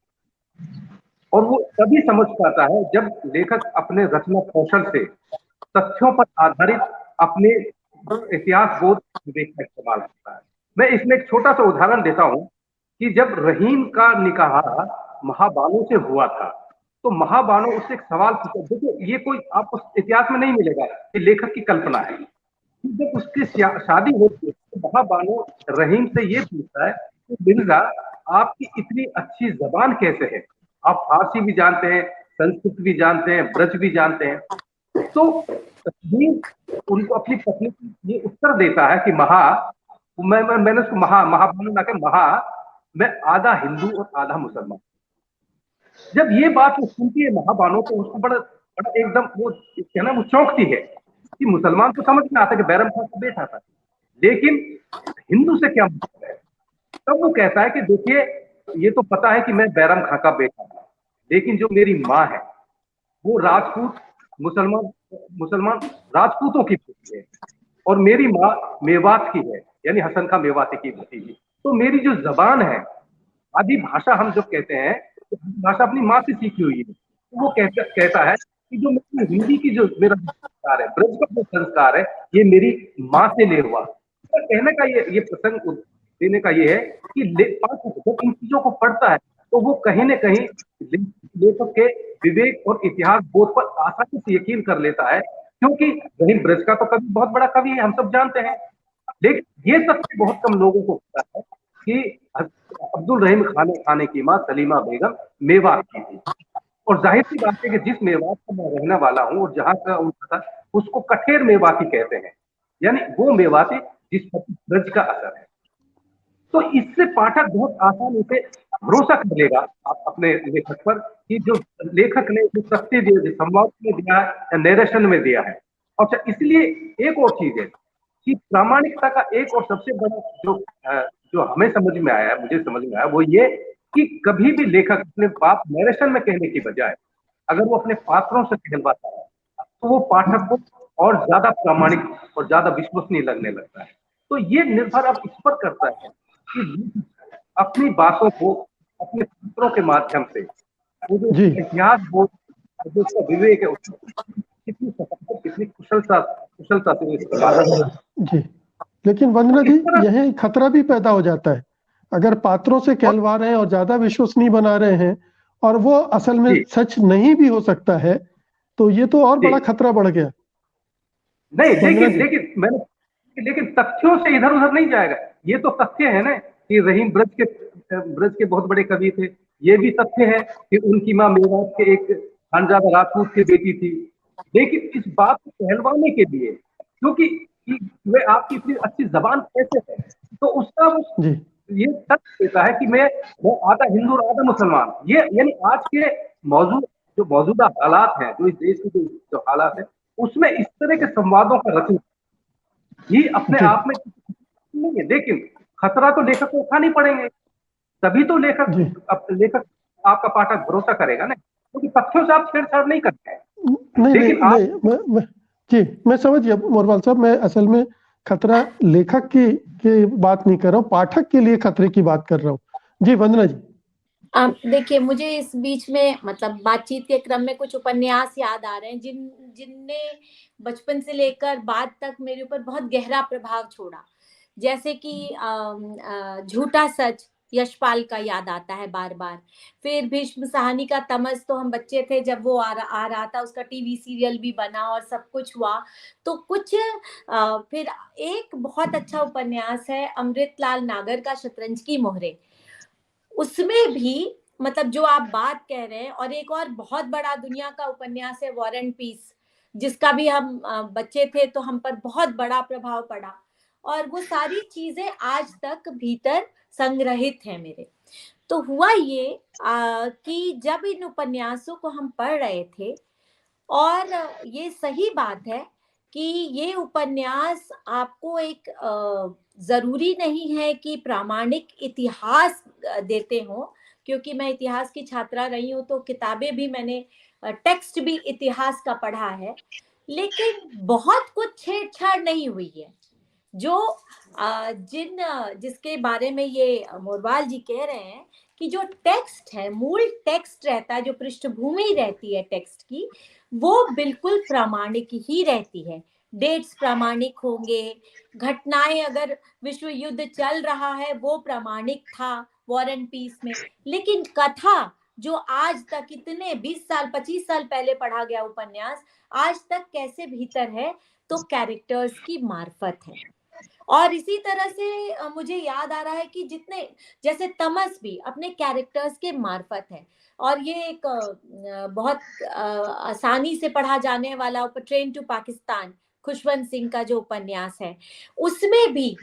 और वो तभी समझ पाता है जब लेखक अपने रचना कौशल से तथ्यों पर आधारित अपने इतिहास बोध विवेक का इस्तेमाल करता है। मैं इसमें एक छोटा सा उदाहरण देता हूं कि जब रहीम का निकाह महाबानो से हुआ था, तो महाबानो उससे एक सवाल पूछा। देखिए, ये कोई आपको इतिहास में नहीं मिलेगा, ये लेखक की कल्पना है। जब उसकी शादी होती है तो महाबानो रहीम से ये पूछता है कि मिर्जा, आपकी इतनी अच्छी जबान कैसे है? आप फारसी भी जानते हैं, संस्कृत भी जानते हैं, ब्रज भी जानते हैं। तो उनको अपनी पत्नी को ये उत्तर देता है कि मैंने उसको महाबानो ना के मैं आधा हिंदू और आधा मुसलमान। जब ये बात वो सुनती है महाबानो, तो उसको बड़ा बड़ा एकदम वो कहना वो चौंकती है कि मुसलमान तो समझ में आता है कि बैरम खान का बेटा था, लेकिन हिंदू से क्या मतलब है। तब वो कहता है कि देखिए ये तो पता है कि मैं बैरम खां का बेटा था, लेकिन जो मेरी माँ है वो राजपूत मुसलमान मुसलमान राजपूतों की बेटी है, और मेरी माँ मेवात की है, यानी हसन खां मेवाती की भतीजी। तो मेरी जो जबान है, आदि भाषा हम जो कहते हैं, तो भाषा अपनी माँ से सीखी हुई है। तो वो कहता है कि जो मेरी हिंदी की जो मेरा संस्कार है, ब्रज का जो संस्कार है, ये मेरी माँ से ले हुआ। तो कहने का ये प्रसंग देने का ये है कि पाठक जब इन चीजों को पढ़ता है तो वो कहीं न कहीं लेखक के विवेक और इतिहास बोध पर आसानी से यकीन कर लेता है, क्योंकि रहीम ब्रज का तो कवि बहुत बड़ा कवि है, हम सब जानते हैं। लेकिन ये तथ्य बहुत कम लोगों को पता है कि अब्दुल रहीम खाने की माँ सलीमा बेगम मेवात की थी। और जाहिर सी बात है कि जिस मेवात का मैं रहने वाला हूँ और जहां का उनका था, उसको कठेर मेवाती कहते हैं, यानी वो मेवाती जिस पर ब्रज का असर है। तो इससे पाठक बहुत आसानी से भरोसा कर लेगा आप अपने लेखक पर कि जो लेखक ने जो तथ्य दिए, संवाद में दिया है या नरेशन में दिया है। अच्छा, इसलिए एक और चीज है कि प्रामाणिकता का एक और सबसे बड़ा जो हमें समझ में आया, मुझे समझ में आया, वो ये कि कभी भी लेखक अपने बात नरेशन में कहने की बजाय अगर वो अपने पात्रों से कहलवाता है तो वो पाठक को और ज्यादा प्रामाणिक और ज्यादा विश्वसनीय लगने लगता है। तो ये निर्भर अब इस पर करता है कि अपनी बातों को अपने पात्रों के माध्यम से वो जो
जी
इतिहास बोध, जो उसका विवेक है, उसको कितनी सफलता, कितनी कुशलता से वो इस्तेमाल करता है।
जी। लेकिन वंदना
तो
जी,
इस तरह
यह एक खतरा भी पैदा हो जाता है अगर पात्रों से
और
कहलवा रहे हैं और ज्यादा विश्वसनीय बना रहे हैं और वो असल में
जी
सच नहीं भी हो सकता है, तो ये तो और
जी
बड़ा खतरा बढ़ गया।
नहीं,
वंदना
लेकिन
जी।
लेकिन तथ्यों से इधर उधर नहीं जाएगा। ये तो तथ्य है ना कि रहीम ब्रज के बहुत बड़े कवि थे। ये भी तथ्य है कि उनकी माँ मेवात के एक खानजादा राजपूत की बेटी थी। लेकिन इस बात को कहलवाने के लिए, क्योंकि वे आपकी इतनी अच्छी जबान कैसे है, तो उसका वो
जी
ये तथ्य देता है कि मैं आधा हिंदू और आधा मुसलमान। ये यानी आज के मौजूदा हालात हैं, जो इस देश की जो हालात है, उसमें इस तरह के संवादों का रचना ये अपने
जी
आप में नहीं है। लेकिन खतरा तो लेखक को उठानी पड़ेंगे, तभी तो
जी।
लेखक आपका पाठक भरोसा करेगा ना, क्योंकि तथ्यों से आप छेड़छाड़ नहीं करते हैं।
नहीं नहीं
लेकिन
नहीं,
आप
जी मैं समझ गया मोरवाल साहब। मैं असल में खतरा लेखक की बात नहीं कर रहा हूँ, पाठक के लिए खतरे की बात कर रहा हूँ। जी वंदना जी।
देखिए, मुझे इस बीच में मतलब बातचीत के क्रम में कुछ उपन्यास याद आ रहे हैं जिनने बचपन से लेकर बाद तक मेरे ऊपर बहुत गहरा प्रभाव छोड़ा। जैसे कि झूठा सच, यशपाल का याद आता है बार बार। फिर भीष्म साहनी का तमस, तो हम बच्चे थे जब वो आ रहा था, उसका टीवी सीरियल भी बना और सब कुछ हुआ। तो कुछ फिर एक बहुत अच्छा उपन्यास है अमृतलाल नागर का शतरंज की मोहरे। उसमें भी मतलब जो आप बात कह रहे हैं, और एक और बहुत बड़ा दुनिया का उपन्यास है वॉर एंड पीस, जिसका भी हम बच्चे थे तो हम पर बहुत बड़ा प्रभाव पड़ा। और वो सारी चीजें आज तक भीतर संग्रहित हैं मेरे। तो हुआ ये कि जब इन उपन्यासों को हम पढ़ रहे थे, और ये सही बात है कि ये उपन्यास आपको एक जरूरी नहीं है कि प्रामाणिक इतिहास देते हो, क्योंकि मैं इतिहास की छात्रा रही हूँ तो किताबें भी मैंने टेक्स्ट भी इतिहास का पढ़ा है। लेकिन बहुत कुछ छेड़छाड़ नहीं हुई है। जो जिसके बारे में ये मोरवाल जी कह रहे हैं कि जो टेक्स्ट है, मूल टेक्स्ट रहता है, जो पृष्ठभूमि रहती है टेक्स्ट की, वो बिल्कुल प्रामाणिक ही रहती है। डेट्स प्रामाणिक होंगे, घटनाएं, अगर विश्व युद्ध चल रहा है वो प्रामाणिक था वॉर एंड पीस में। लेकिन कथा जो आज तक इतने 20 साल 25 साल पहले पढ़ा गया उपन्यास आज तक कैसे भीतर है, तो कैरेक्टर्स की मार्फत है। और इसी तरह से मुझे याद आ रहा है कि जितने जैसे तमस भी अपने कैरेक्टर्स के मार्फत है। और ये एक बहुत आसानी से पढ़ा जाने वाला ट्रेन टू पाकिस्तान, खुशवंत सिंह का जो उपन्यास है, उसमें भी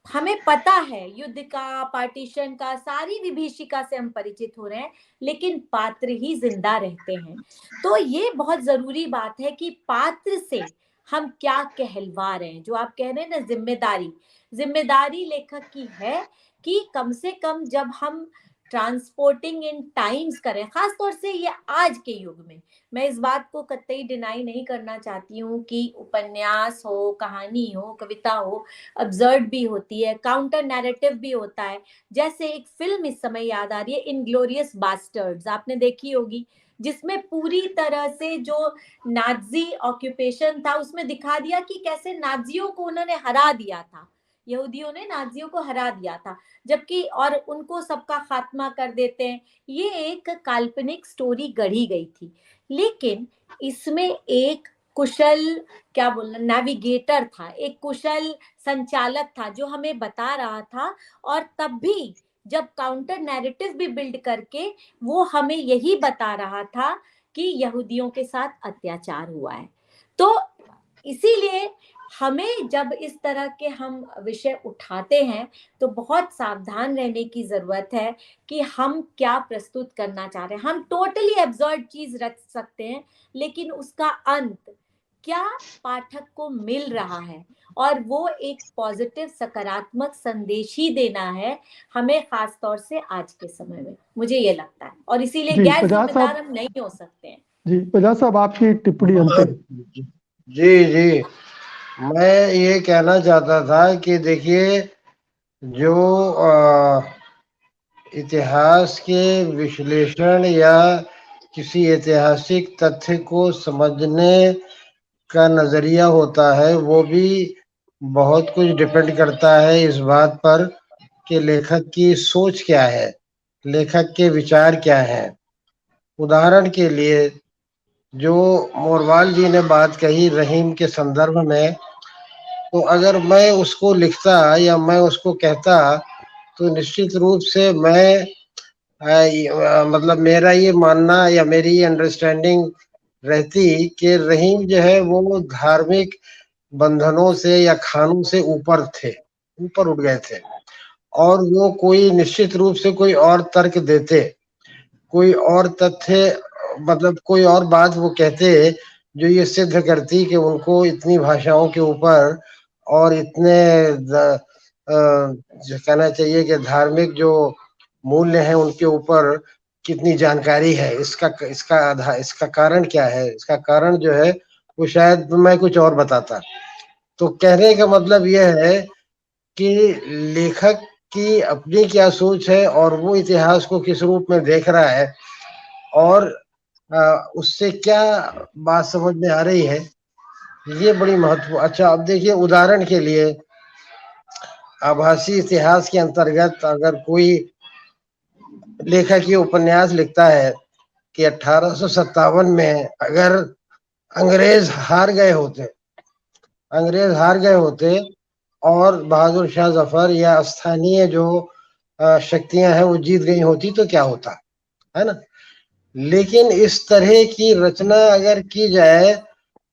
हमें पता है युद्ध का, पार्टीशन का, सारी विभीषिका से हम परिचित हो रहे हैं, लेकिन पात्र ही जिंदा रहते हैं। तो ये बहुत जरूरी बात है कि पात्र से हम क्या कहलवा रहे हैं। जो आप कह रहे हैं ना, जिम्मेदारी, जिम्मेदारी लेखक की है कि कम से कम जब हम ट्रांसपोर्टिंग इन टाइम्स करें, खास तौर से ये आज के युग में, मैं इस बात को कतई डिनाई नहीं करना चाहती हूँ कि उपन्यास हो, कहानी हो, कविता हो, अब्सर्ड भी होती है, काउंटर नैरेटिव भी होता है। जैसे एक फिल्म इस समय याद आ रही है, इनग्लोरियस बास्टर्ड्स, आपने देखी होगी, जिसमें पूरी तरह से जो नाजी ऑक्यूपेशन था उसमें दिखा दिया कि कैसे नाजियों को उन्होंने हरा दिया था, यहूदियों ने नाजियों को हरा दिया था, जबकि और उनको सबका खात्मा कर देते हैं। ये एक काल्पनिक स्टोरी गढ़ी गई थी, लेकिन इसमें एक कुशल, क्या बोलना, नेविगेटर था, एक कुशल संचालक था जो हमें बता रहा था। और तब भी जब काउंटर नैरेटिव भी बिल्ड करके वो हमें यही बता रहा था कि यहूदियों के साथ अत्याचार हुआ है। तो इसीलिए हमें जब इस तरह के हम विषय उठाते हैं तो बहुत सावधान रहने की जरूरत है कि हम क्या प्रस्तुत करना चाह रहे हैं। हम टोटली एब्सर्ड चीज रख सकते हैं, लेकिन उसका अंत क्या पाठक को मिल रहा है, और वो एक पॉजिटिव, सकारात्मक संदेश ही देना है हमें, खास तौर से आज के समय में, मुझे ये लगता है। और इसीलिए
जी,
गैर
बजाज
जिम्मेदार
साहब,
हम नहीं हो सकते हैं।
जी बजाज साहब, आपकी टिप्पणी अंतिम।
जी जी, मैं ये कहना चाहता था कि देखिए, जो इतिहास के विश्लेषण या किसी ऐतिहासिक तथ्य को समझने का नजरिया होता है, वो भी बहुत कुछ डिपेंड करता है इस बात पर कि लेखक की सोच क्या है, लेखक के विचार क्या है। उदाहरण के लिए, जो मोरवाल जी ने बात कही रहीम के संदर्भ में, तो अगर मैं उसको लिखता या मैं उसको कहता तो निश्चित रूप से मैं मतलब मेरा ये मानना या मेरी ये अंडरस्टैंडिंग रहती कि रहीम जो है वो धार्मिक बंधनों से या खानों से ऊपर थे, ऊपर उठ गए थे, और वो कोई निश्चित रूप से कोई और तर्क देते, कोई और तथ्य, मतलब कोई और बात वो कहते जो ये सिद्ध करती कि उनको इतनी भाषाओं के ऊपर और इतने जो कहना चाहिए कि धार्मिक जो मूल्य हैं उनके ऊपर कितनी जानकारी है। इसका इसका कारण क्या है? इसका कारण जो है वो शायद मैं कुछ और बताता। तो कहने का मतलब यह है कि लेखक की अपनी क्या सोच है और वो इतिहास को किस रूप में देख रहा है, और उससे क्या बात समझ में आ रही है, ये बड़ी महत्व। अच्छा, अब देखिए, उदाहरण के लिए आभासी इतिहास के अंतर्गत अगर कोई लेखक ये उपन्यास लिखता है कि 1857 में अगर अंग्रेज हार गए होते, अंग्रेज हार गए होते और बहादुर शाह जफर या स्थानीय जो शक्तियां हैं वो जीत गई होती तो क्या होता, है ना। लेकिन इस तरह की रचना अगर की जाए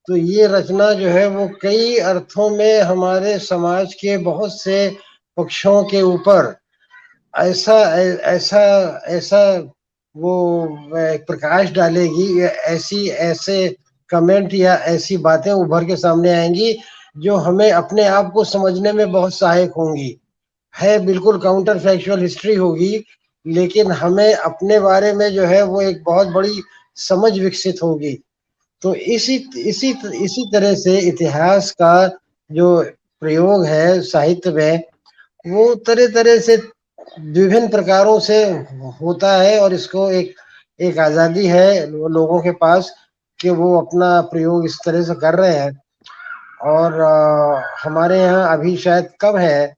तो ये रचना जो है वो कई अर्थों में हमारे समाज के बहुत से पक्षों के ऊपर ऐसा ऐसा ऐसा वो एक प्रकाश डालेगी, या ऐसी ऐसे कमेंट या ऐसी बातें उभर के सामने आएंगी जो हमें अपने आप को समझने में बहुत सहायक होंगी। है बिल्कुल काउंटर फैक्चुअल हिस्ट्री होगी, लेकिन हमें अपने बारे में जो है वो एक बहुत बड़ी समझ विकसित होगी। तो इसी इसी इसी तरह से इतिहास का जो प्रयोग है साहित्य में, वो तरह तरह से विभिन्न प्रकारों से होता है, और इसको एक एक आज़ादी है लोगों के पास कि वो अपना प्रयोग इस तरह से कर रहे हैं। और हमारे यहाँ अभी शायद कम है,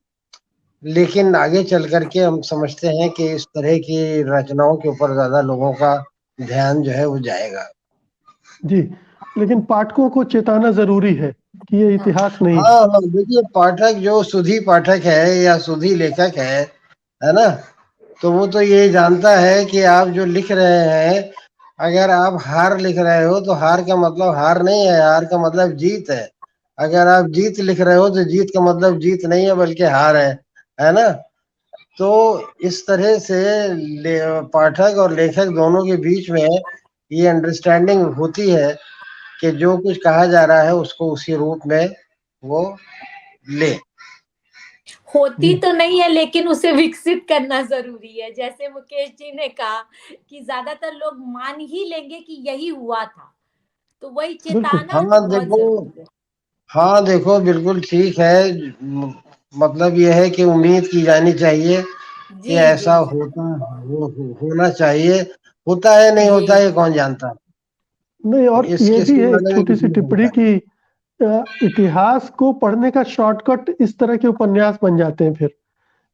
लेकिन आगे चल करके हम समझते हैं कि इस तरह की रचनाओं के ऊपर ज्यादा लोगों का ध्यान जो है वो जाएगा।
जी, लेकिन पाठकों को चेताना जरूरी है कि ये इतिहास नहीं है।
हाँ हाँ, देखिए, पाठक जो सुधी पाठक है या सुधी लेखक है ना, तो वो तो ये जानता है कि आप जो लिख रहे हैं, अगर आप हार लिख रहे हो तो हार का मतलब हार नहीं है, हार का मतलब जीत है। अगर आप जीत लिख रहे हो तो जीत का मतलब जीत नहीं है बल्कि हार है। है ना। तो इस तरह से पाठक और लेखक दोनों के बीच में ये अंडरस्टैंडिंग होती है कि जो कुछ कहा जा रहा है उसको उसी रूप में वो ले।
होती तो नहीं है, लेकिन उसे विकसित करना जरूरी है। जैसे मुकेश जी ने कहा कि ज्यादातर लोग मान ही लेंगे कि यही हुआ था, तो वही
बिल्कुल।
चेताना तो
हाँ
बहुत
देखो,
जरूरी है।
हाँ देखो, बिल्कुल ठीक है। मतलब यह है कि उम्मीद की जानी चाहिए कि
जी
ऐसा
जी जी
होना चाहिए। होता है नहीं
जी
होता है, ये
जी।
कौन जानता।
नहीं,
तो
और ये भी
इसके
है एक
बारे में
छोटी
कुछ
सी
नहीं
टिप्पणी
जानता।
कि इतिहास को पढ़ने का शॉर्टकट इस तरह के उपन्यास बन जाते हैं। फिर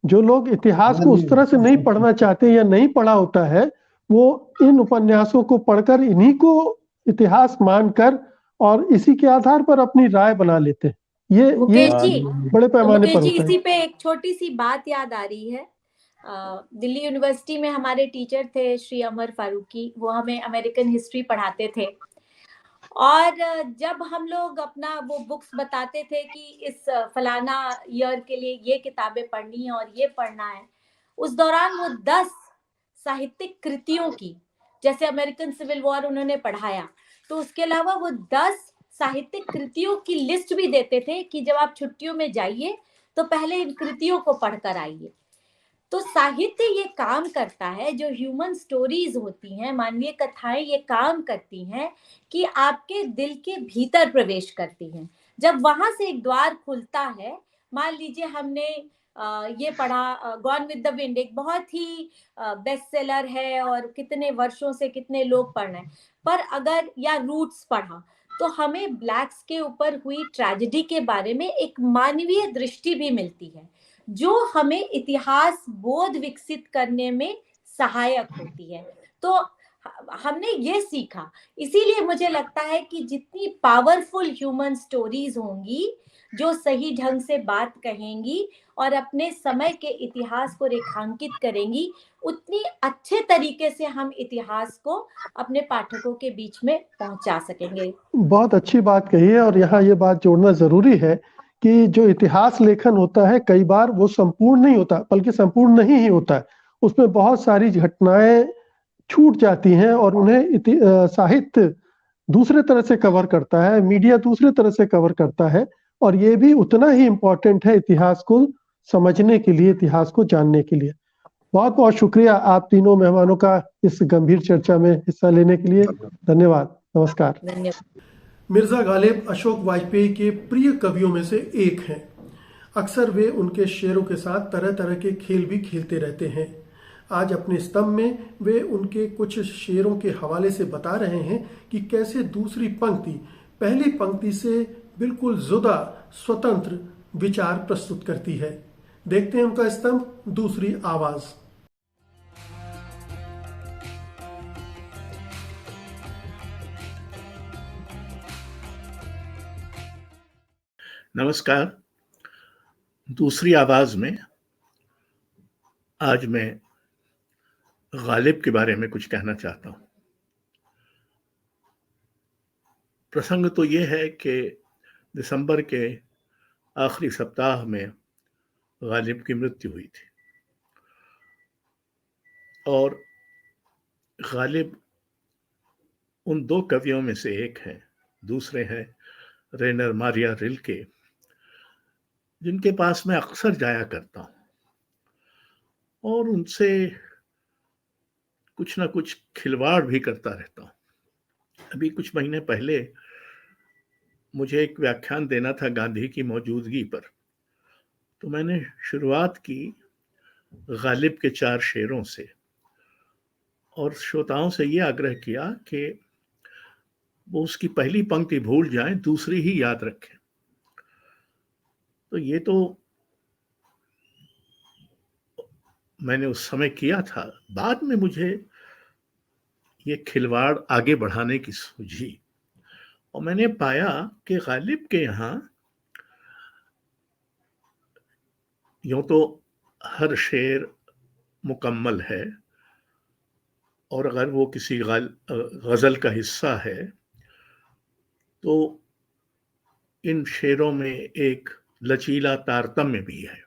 जो लोग इतिहास
हाँ
को
जी।
उस तरह से नहीं पढ़ना चाहते या नहीं पढ़ा होता है, वो इन उपन्यासों को पढ़कर इन्हीं को इतिहास मानकर और इसी के आधार पर अपनी राय बना लेते हैं। ये
मुकेश जी,
बड़े पैमाने
मुकेश
पर
जी
होता है।
इसी पे एक छोटी सी बात याद आ रही है। दिल्ली यूनिवर्सिटी में हमारे टीचर थे श्री अमर फारूकी, वो हमें अमेरिकन हिस्ट्री पढ़ाते थे। और जब हम लोग अपना वो बुक्स बताते थे कि इस फलाना ईयर के लिए ये किताबें पढ़नी है और ये पढ़ना है, उस दौरान वो 10 साहित्यिक कृतियों की, जैसे अमेरिकन सिविल वॉर उन्होंने पढ़ाया, तो उसके अलावा वो 10 साहित्यिक कृतियों की लिस्ट भी देते थे कि जब आप छुट्टियों में जाइए तो पहले इन कृतियों को पढ़कर आइए। तो साहित्य ये काम करता है, जो ह्यूमन स्टोरीज होती हैं, मानवीय कथाएं ये काम करती हैं कि आपके दिल के भीतर प्रवेश करती हैं। जब वहां से एक द्वार खुलता है, मान लीजिए हमने ये पढ़ा गॉन विद द विंड, एक बहुत ही बेस्ट सेलर है और कितने वर्षों से कितने लोग पढ़ रहे हैं, पर अगर या रूट्स पढ़ा, तो हमें ब्लैक्स के ऊपर हुई ट्रेजेडी के बारे में एक मानवीय दृष्टि भी मिलती है, जो हमें इतिहास बोध विकसित करने में सहायक होती है। तो हमने ये सीखा। इसीलिए मुझे लगता है कि जितनी पावरफुल ह्यूमन स्टोरीज होंगी, जो सही ढंग से बात कहेंगी और अपने समय के इतिहास को रेखांकित करेंगी, उतनी अच्छे तरीके से हम इतिहास को अपने पाठकों के बीच में पहुंचा सकेंगे।
बहुत अच्छी बात कही है, और यहाँ ये बात जोड़ना जरूरी है कि जो इतिहास लेखन होता है कई बार वो संपूर्ण नहीं होता, बल्कि संपूर्ण नहीं ही होता है। उसमें बहुत सारी घटनाएं छूट जाती हैं और उन्हें साहित्य दूसरे तरह से कवर करता है, मीडिया दूसरे तरह से कवर करता है। और ये भी उतना ही इम्पोर्टेंट है इतिहास को समझने के लिए, इतिहास को जानने के लिए। बहुत बहुत शुक्रिया आप तीनों मेहमानों का इस गंभीर चर्चा में हिस्सा लेने के लिए। धन्यवाद। नमस्कार।
धन्यवाद।
मिर्ज़ा गालिब अशोक वाजपेयी के प्रिय कवियों में से एक हैं। अक्सर वे उनके शेरों के साथ तरह तरह के खेल भी खेलते रहते हैं। आज अपने स्तंभ में वे उनके कुछ शेरों के हवाले से बता रहे हैं कि कैसे दूसरी पंक्ति पहली पंक्ति से बिल्कुल जुदा स्वतंत्र विचार प्रस्तुत करती है। देखते हैं उनका स्तंभ, दूसरी आवाज।
नमस्कार। दूसरी आवाज में आज मैं गालिब के बारे में कुछ कहना चाहता हूं। प्रसंग तो ये है कि दिसंबर के आखिरी सप्ताह में गालिब की मृत्यु हुई थी, और गालिब उन दो कवियों में से एक हैं। दूसरे हैं रेनर मारिया रिल्के, जिनके पास मैं अक्सर जाया करता हूं और उनसे कुछ ना कुछ खिलवाड़ भी करता रहता हूं। अभी कुछ महीने पहले मुझे एक व्याख्यान देना था गांधी की मौजूदगी पर, तो मैंने शुरुआत की गालिब के 4 शेरों से और श्रोताओं से ये आग्रह किया कि वो उसकी पहली पंक्ति भूल जाएं, दूसरी ही याद रखें। तो ये तो मैंने उस समय किया था। बाद में मुझे ये खिलवाड़ आगे बढ़ाने की सूझी और मैंने पाया कि गालिब के यहाँ यूं तो हर शेर मुकम्मल है, और अगर वो किसी गजल का हिस्सा है तो इन शेरों में एक लचीला तारतम्य भी है।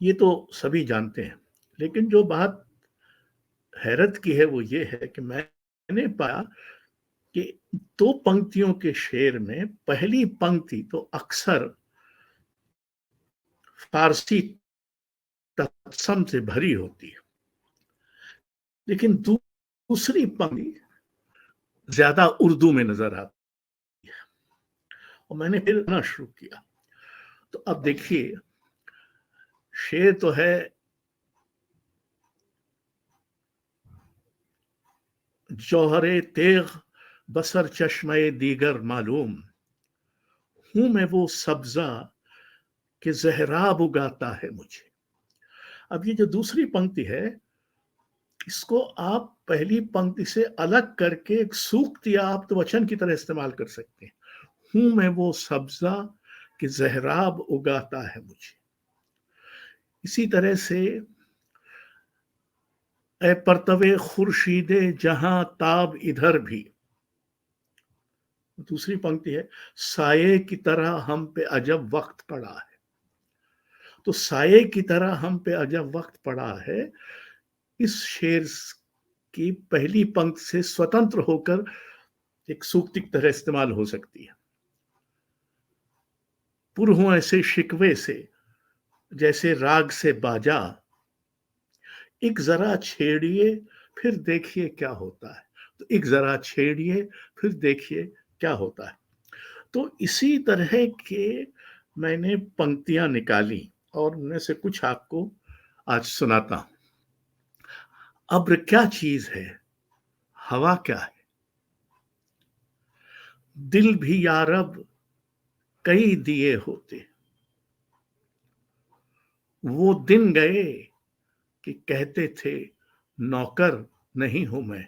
ये तो सभी जानते हैं, लेकिन जो बात हैरत की है वो ये है कि मैंने पाया कि दो पंक्तियों के शेर में पहली पंक्ति तो अक्सर फारसी तत्सम से भरी होती है, लेकिन दूसरी पंक्ति ज्यादा उर्दू में नजर आती है। और मैंने फिर ना शुरू किया, तो अब देखिए, शेर तो है, जौहरे तेग बसर चश्मे दीगर मालूम, हूं मैं वो सब्जा कि जहराब उगाता है मुझे। अब ये जो दूसरी पंक्ति है, इसको आप पहली पंक्ति से अलग करके एक सूक्त या आप तो वचन की तरह इस्तेमाल कर सकते हैं। हूं मैं वो सब्जा कि जहराब उगाता है मुझे। इसी तरह से ए परतवे खुर्शीदे जहां ताब इधर भी, दूसरी पंक्ति है, साये की तरह हम पे अजब वक्त पड़ा है। तो साये की तरह हम पे अजब वक्त पड़ा है, इस शेर की पहली पंक्ति से स्वतंत्र होकर एक सूक्ति की तरह इस्तेमाल हो सकती है। पुर हूं ऐसे शिकवे से जैसे राग से बाजा, एक जरा छेड़िए फिर देखिए क्या होता है। तो एक जरा छेड़िए फिर देखिए क्या होता है। तो इसी तरह के मैंने पंक्तियां निकाली और उनमें से कुछ आपको आज सुनाता हूं। अब्र क्या चीज है, हवा क्या है, दिल भी यारब कई दिए होते, वो दिन गए कि कहते थे नौकर नहीं हूं मैं,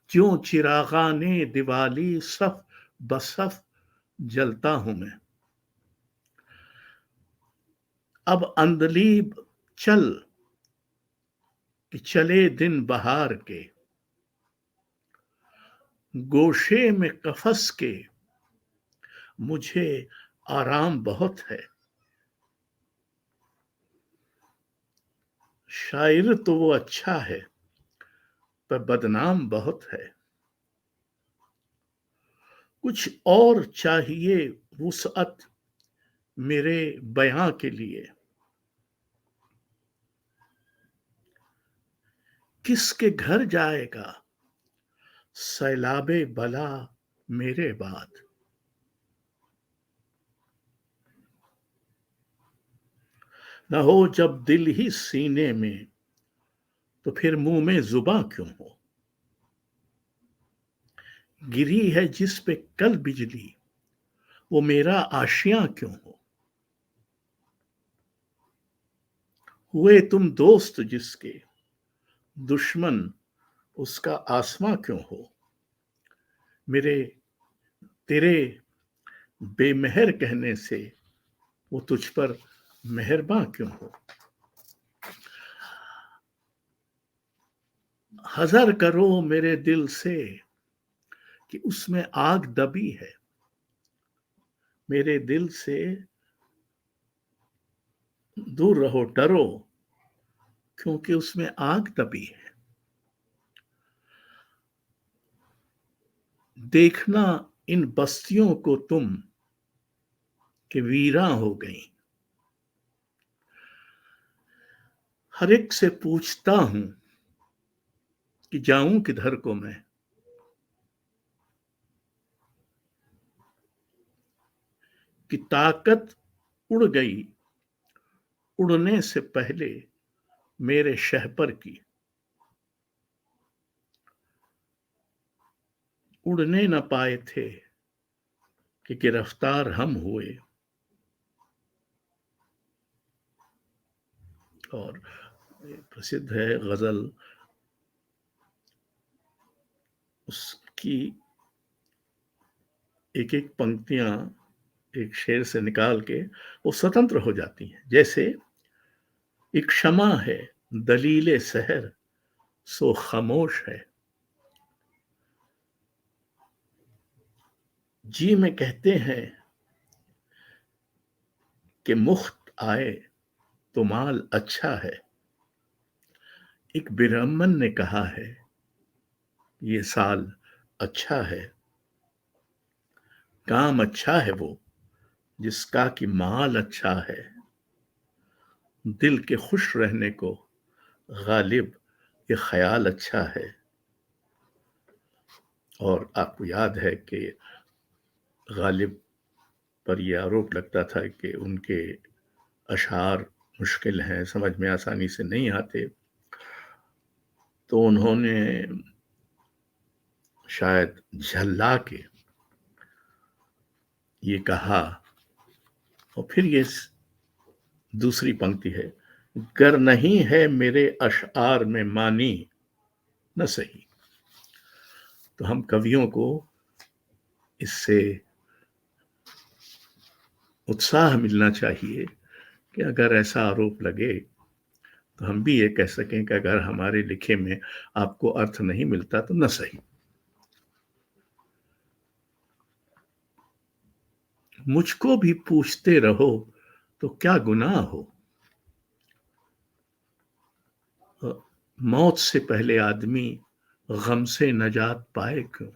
क्यों चिरागाने दिवाली सफ बसफ जलता हूं मैं। अब अंदलीब चल कि चले दिन बहार के, गोशे में कफस के मुझे आराम बहुत है। शायर तो वो अच्छा है पर बदनाम बहुत है, कुछ और चाहिए वुसअत मेरे बयां के लिए। किसके घर जाएगा सैलाबे बला मेरे बाद। न हो जब दिल ही सीने में तो फिर मुंह में जुबां क्यों हो। गिरी है जिस पे कल बिजली वो मेरा आशियां क्यों हो। हुए तुम दोस्त जिसके दुश्मन उसका आसमां क्यों हो। मेरे तेरे बेमेहर कहने से वो तुझ पर मेहरबान क्यों हो। हजर करो मेरे दिल से कि उसमें आग दबी है, मेरे दिल से दूर रहो डरो क्योंकि उसमें आग दबी है। देखना इन बस्तियों को तुम कि वीरां हो गई। हर एक से पूछता हूं कि जाऊं किधर को मैं। कि ताकत उड़ गई उड़ने से पहले मेरे शहपर की। उड़ने न पाए थे कि गिरफ्तार हम हुए। और प्रसिद्ध है गजल, उसकी एक एक पंक्तियां एक शेर से निकाल के वो स्वतंत्र हो जाती हैं। जैसे एक क्षमा है दलीले सहर सो खामोश है, जी में कहते हैं कि मुफ्त आए तो माल अच्छा है। एक ब्राह्मण ने कहा है, ये साल अच्छा है। काम अच्छा है वो जिसका कि माल अच्छा है। दिल के खुश रहने को गालिब ये ख्याल अच्छा है। और आपको याद है कि गालिब पर यह आरोप लगता था कि उनके अशार मुश्किल हैं, समझ में आसानी से नहीं आते, तो उन्होंने शायद झल्ला के ये कहा। और फिर ये दूसरी पंक्ति है, गर नहीं है मेरे अशार में मानी न सही। तो हम कवियों को इससे उत्साह मिलना चाहिए कि अगर ऐसा आरोप लगे तो हम भी ये कह सकें कि अगर हमारे लिखे में आपको अर्थ नहीं मिलता तो न सही। मुझको भी पूछते रहो तो क्या गुनाह हो। मौत से पहले आदमी गम से नजात पाए क्यों।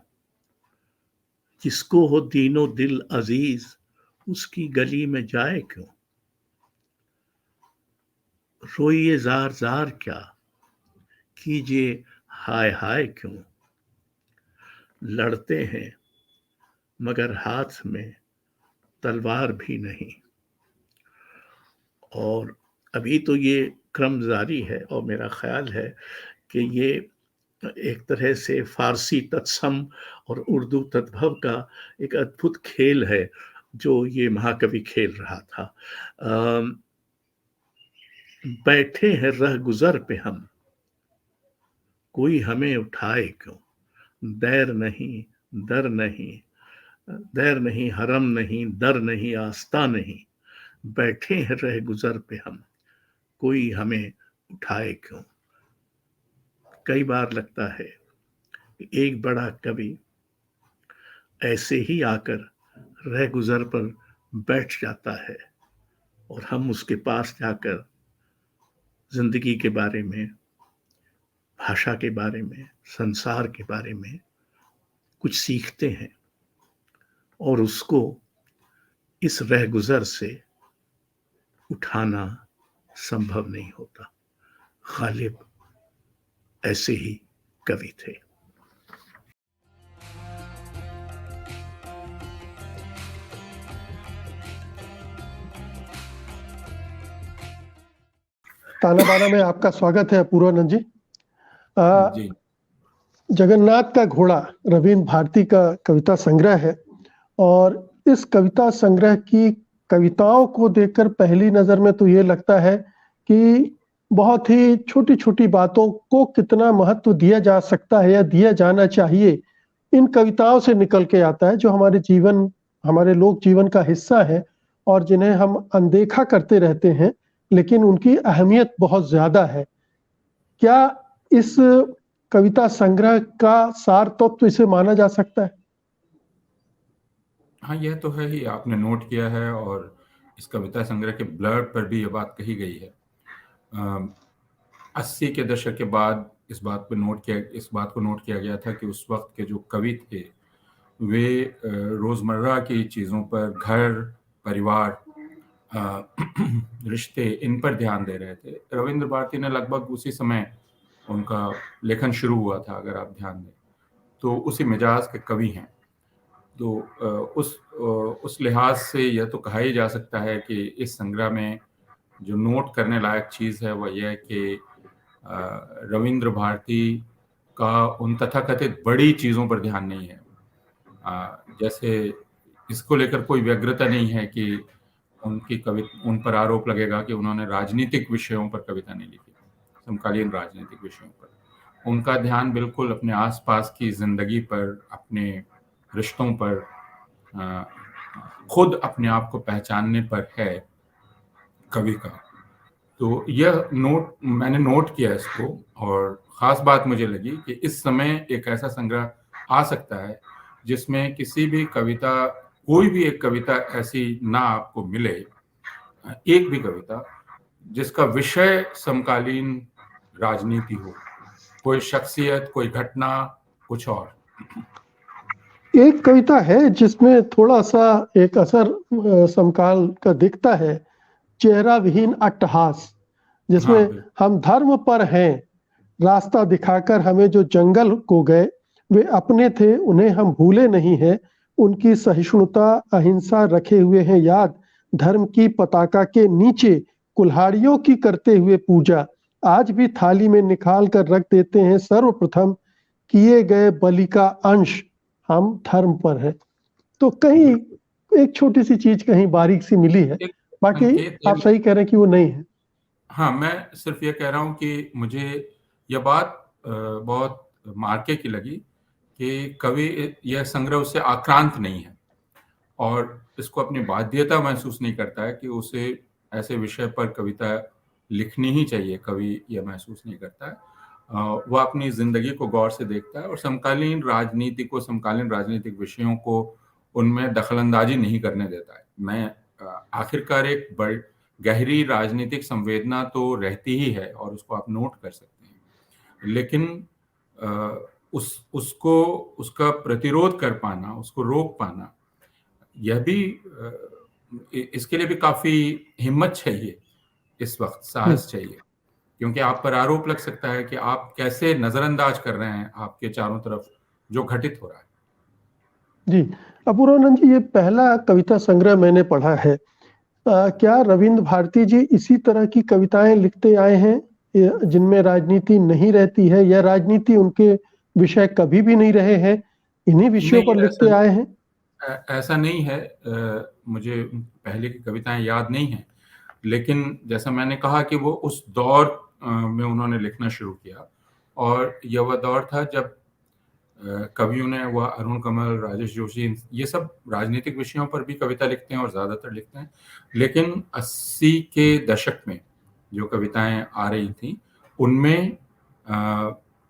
जिसको हो दीनो दिल अजीज उसकी गली में जाए क्यों। रोइए जार जार क्या कीजिए हाय हाय क्यों। लड़ते हैं मगर हाथ में तलवार भी नहीं। और अभी तो ये क्रम जारी है और मेरा ख्याल है कि ये एक तरह से फारसी तत्सम और उर्दू तद्भव का एक अद्भुत खेल है जो ये महाकवि खेल रहा था। बैठे हैं रह गुजर पे हम कोई हमें उठाए क्यों। दैर नहीं दर नहीं, दैर नहीं हरम नहीं दर नहीं आस्था नहीं। बैठे हैं रह गुजर पे हम कोई हमें उठाए क्यों। कई बार लगता है एक बड़ा कवि ऐसे ही आकर रह गुजर पर बैठ जाता है और हम उसके पास जाकर जिंदगी के बारे में, भाषा के बारे में, संसार के बारे में कुछ सीखते हैं और उसको इस रह गुजर से उठाना संभव नहीं होता। गालिब ऐसे ही कवि थे।
ताना बाना में आपका स्वागत है अपूर्वानंद जी।
जी।
जगन्नाथ का घोड़ा रवींद्र भारती का कविता संग्रह है और इस कविता संग्रह की कविताओं को देखकर पहली नजर में तो ये लगता है कि बहुत ही छोटी छोटी बातों को कितना महत्व दिया जा सकता है या दिया जाना चाहिए, इन कविताओं से निकल के आता है, जो हमारे जीवन, हमारे लोक जीवन का हिस्सा है और जिन्हें हम अनदेखा करते रहते हैं, लेकिन उनकी अहमियत बहुत ज्यादा है। क्या इस कविता संग्रह का सार तत्व इसे माना जा सकता है?
हाँ, यह तो है ही, आपने नोट किया है और इस कविता संग्रह के ब्लर्ब पर भी यह बात कही गई है। 80 के दशक के बाद इस बात को नोट किया गया था कि उस वक्त के जो कवि थे वे रोजमर्रा की चीजों पर, घर, परिवार, रिश्ते, इन पर ध्यान दे रहे थे। रविंद्र भारती ने लगभग उसी समय उनका लेखन शुरू हुआ था, अगर आप ध्यान दें तो उसी मिजाज के कवि हैं। तो उस लिहाज से यह तो कहा ही जा सकता है कि इस संग्रह में जो नोट करने लायक चीज़ है वह यह है कि रविंद्र भारती का उन तथाकथित बड़ी चीज़ों पर ध्यान नहीं है। जैसे इसको लेकर कोई व्यग्रता नहीं है कि उन पर आरोप लगेगा कि उन्होंने राजनीतिक विषयों पर कविता नहीं लिखी, समकालीन राजनीतिक विषयों पर। उनका ध्यान बिल्कुल अपने आसपास की जिंदगी पर, अपने रिश्तों पर, खुद अपने आप को पहचानने पर है कवि का। तो यह नोट मैंने नोट किया इसको, और ख़ास बात मुझे लगी कि इस समय एक ऐसा संग्रह आ सकता है जिसमें किसी भी कविता, कोई भी एक कविता ऐसी ना आपको मिले, एक भी कविता जिसका विषय समकालीन राजनीति हो, कोई शख्सियत, कोई घटना, कुछ और।
एक कविता है जिसमें थोड़ा सा एक असर समकाल का दिखता है, चेहरा विहीन अट्टहास, जिसमें
हाँ, बिल्कुल।
हम धर्म पर हैं, रास्ता दिखाकर हमें जो जंगल को गए, वे अपने थे उन्हें हम भूले नहीं हैं, उनकी सहिष्णुता अहिंसा रखे हुए हैं याद, धर्म की पताका के नीचे कुल्हाड़ियों की करते हुए पूजा, आज भी थाली में निकाल कर रख देते हैं सर्वप्रथम किए गए बलि का अंश, हम धर्म पर है। तो कहीं एक छोटी सी चीज कहीं बारीक सी मिली है,
एक
बाकी
संकेत है।
आप सही कह रहे हैं कि वो नहीं है।
हाँ, मैं सिर्फ ये कह रहा हूँ कि मुझे यह बात बहुत मार्के की लगी कि कवि यह संग्रह उससे आक्रांत नहीं है और इसको अपनी बाध्यता महसूस नहीं करता है कि उसे ऐसे विषय पर कविता लिखनी ही चाहिए। कवि यह महसूस नहीं करता है। वह अपनी जिंदगी को गौर से देखता है और समकालीन राजनीति को, समकालीन राजनीतिक विषयों को उनमें दखलंदाजी नहीं करने देता है। मैं आखिरकार एक बड़ी गहरी राजनीतिक संवेदना तो रहती ही है और उसको आप नोट कर सकते हैं, लेकिन उसको उसका प्रतिरोध कर पाना, उसको रोक पाना, यह भी इसके लिए भी काफी हिम्मत चाहिए, इस वक्त साहस चाहिए, क्योंकि आप पर आरोप लग सकता है कि आप कैसे नजरअंदाज कर रहे हैं आपके चारों तरफ जो घटित हो रहा है।
जी, अपूर्वानंद जी, ये पहला कविता संग्रह मैंने पढ़ा है। क्या रविंद्र भारती जी इसी तरह की कविताएं लिखते आए हैं जिनमें राजनीति नहीं रहती है, या राजनीति उनके विषय कभी भी नहीं रहे हैं, इन्हीं विषयों पर लिखते आए हैं?
ऐसा नहीं है। मुझे पहले की कविताएं याद नहीं है, लेकिन जैसा मैंने कहा कि वो उस दौर में उन्होंने लिखना शुरू किया और यह वह दौर था जब कवियों ने, वह अरुण कमल, राजेश जोशी, ये सब राजनीतिक विषयों पर भी कविता लिखते हैं और ज़्यादातर लिखते हैं, लेकिन 80 के दशक में जो कविताएं आ रही थी उनमें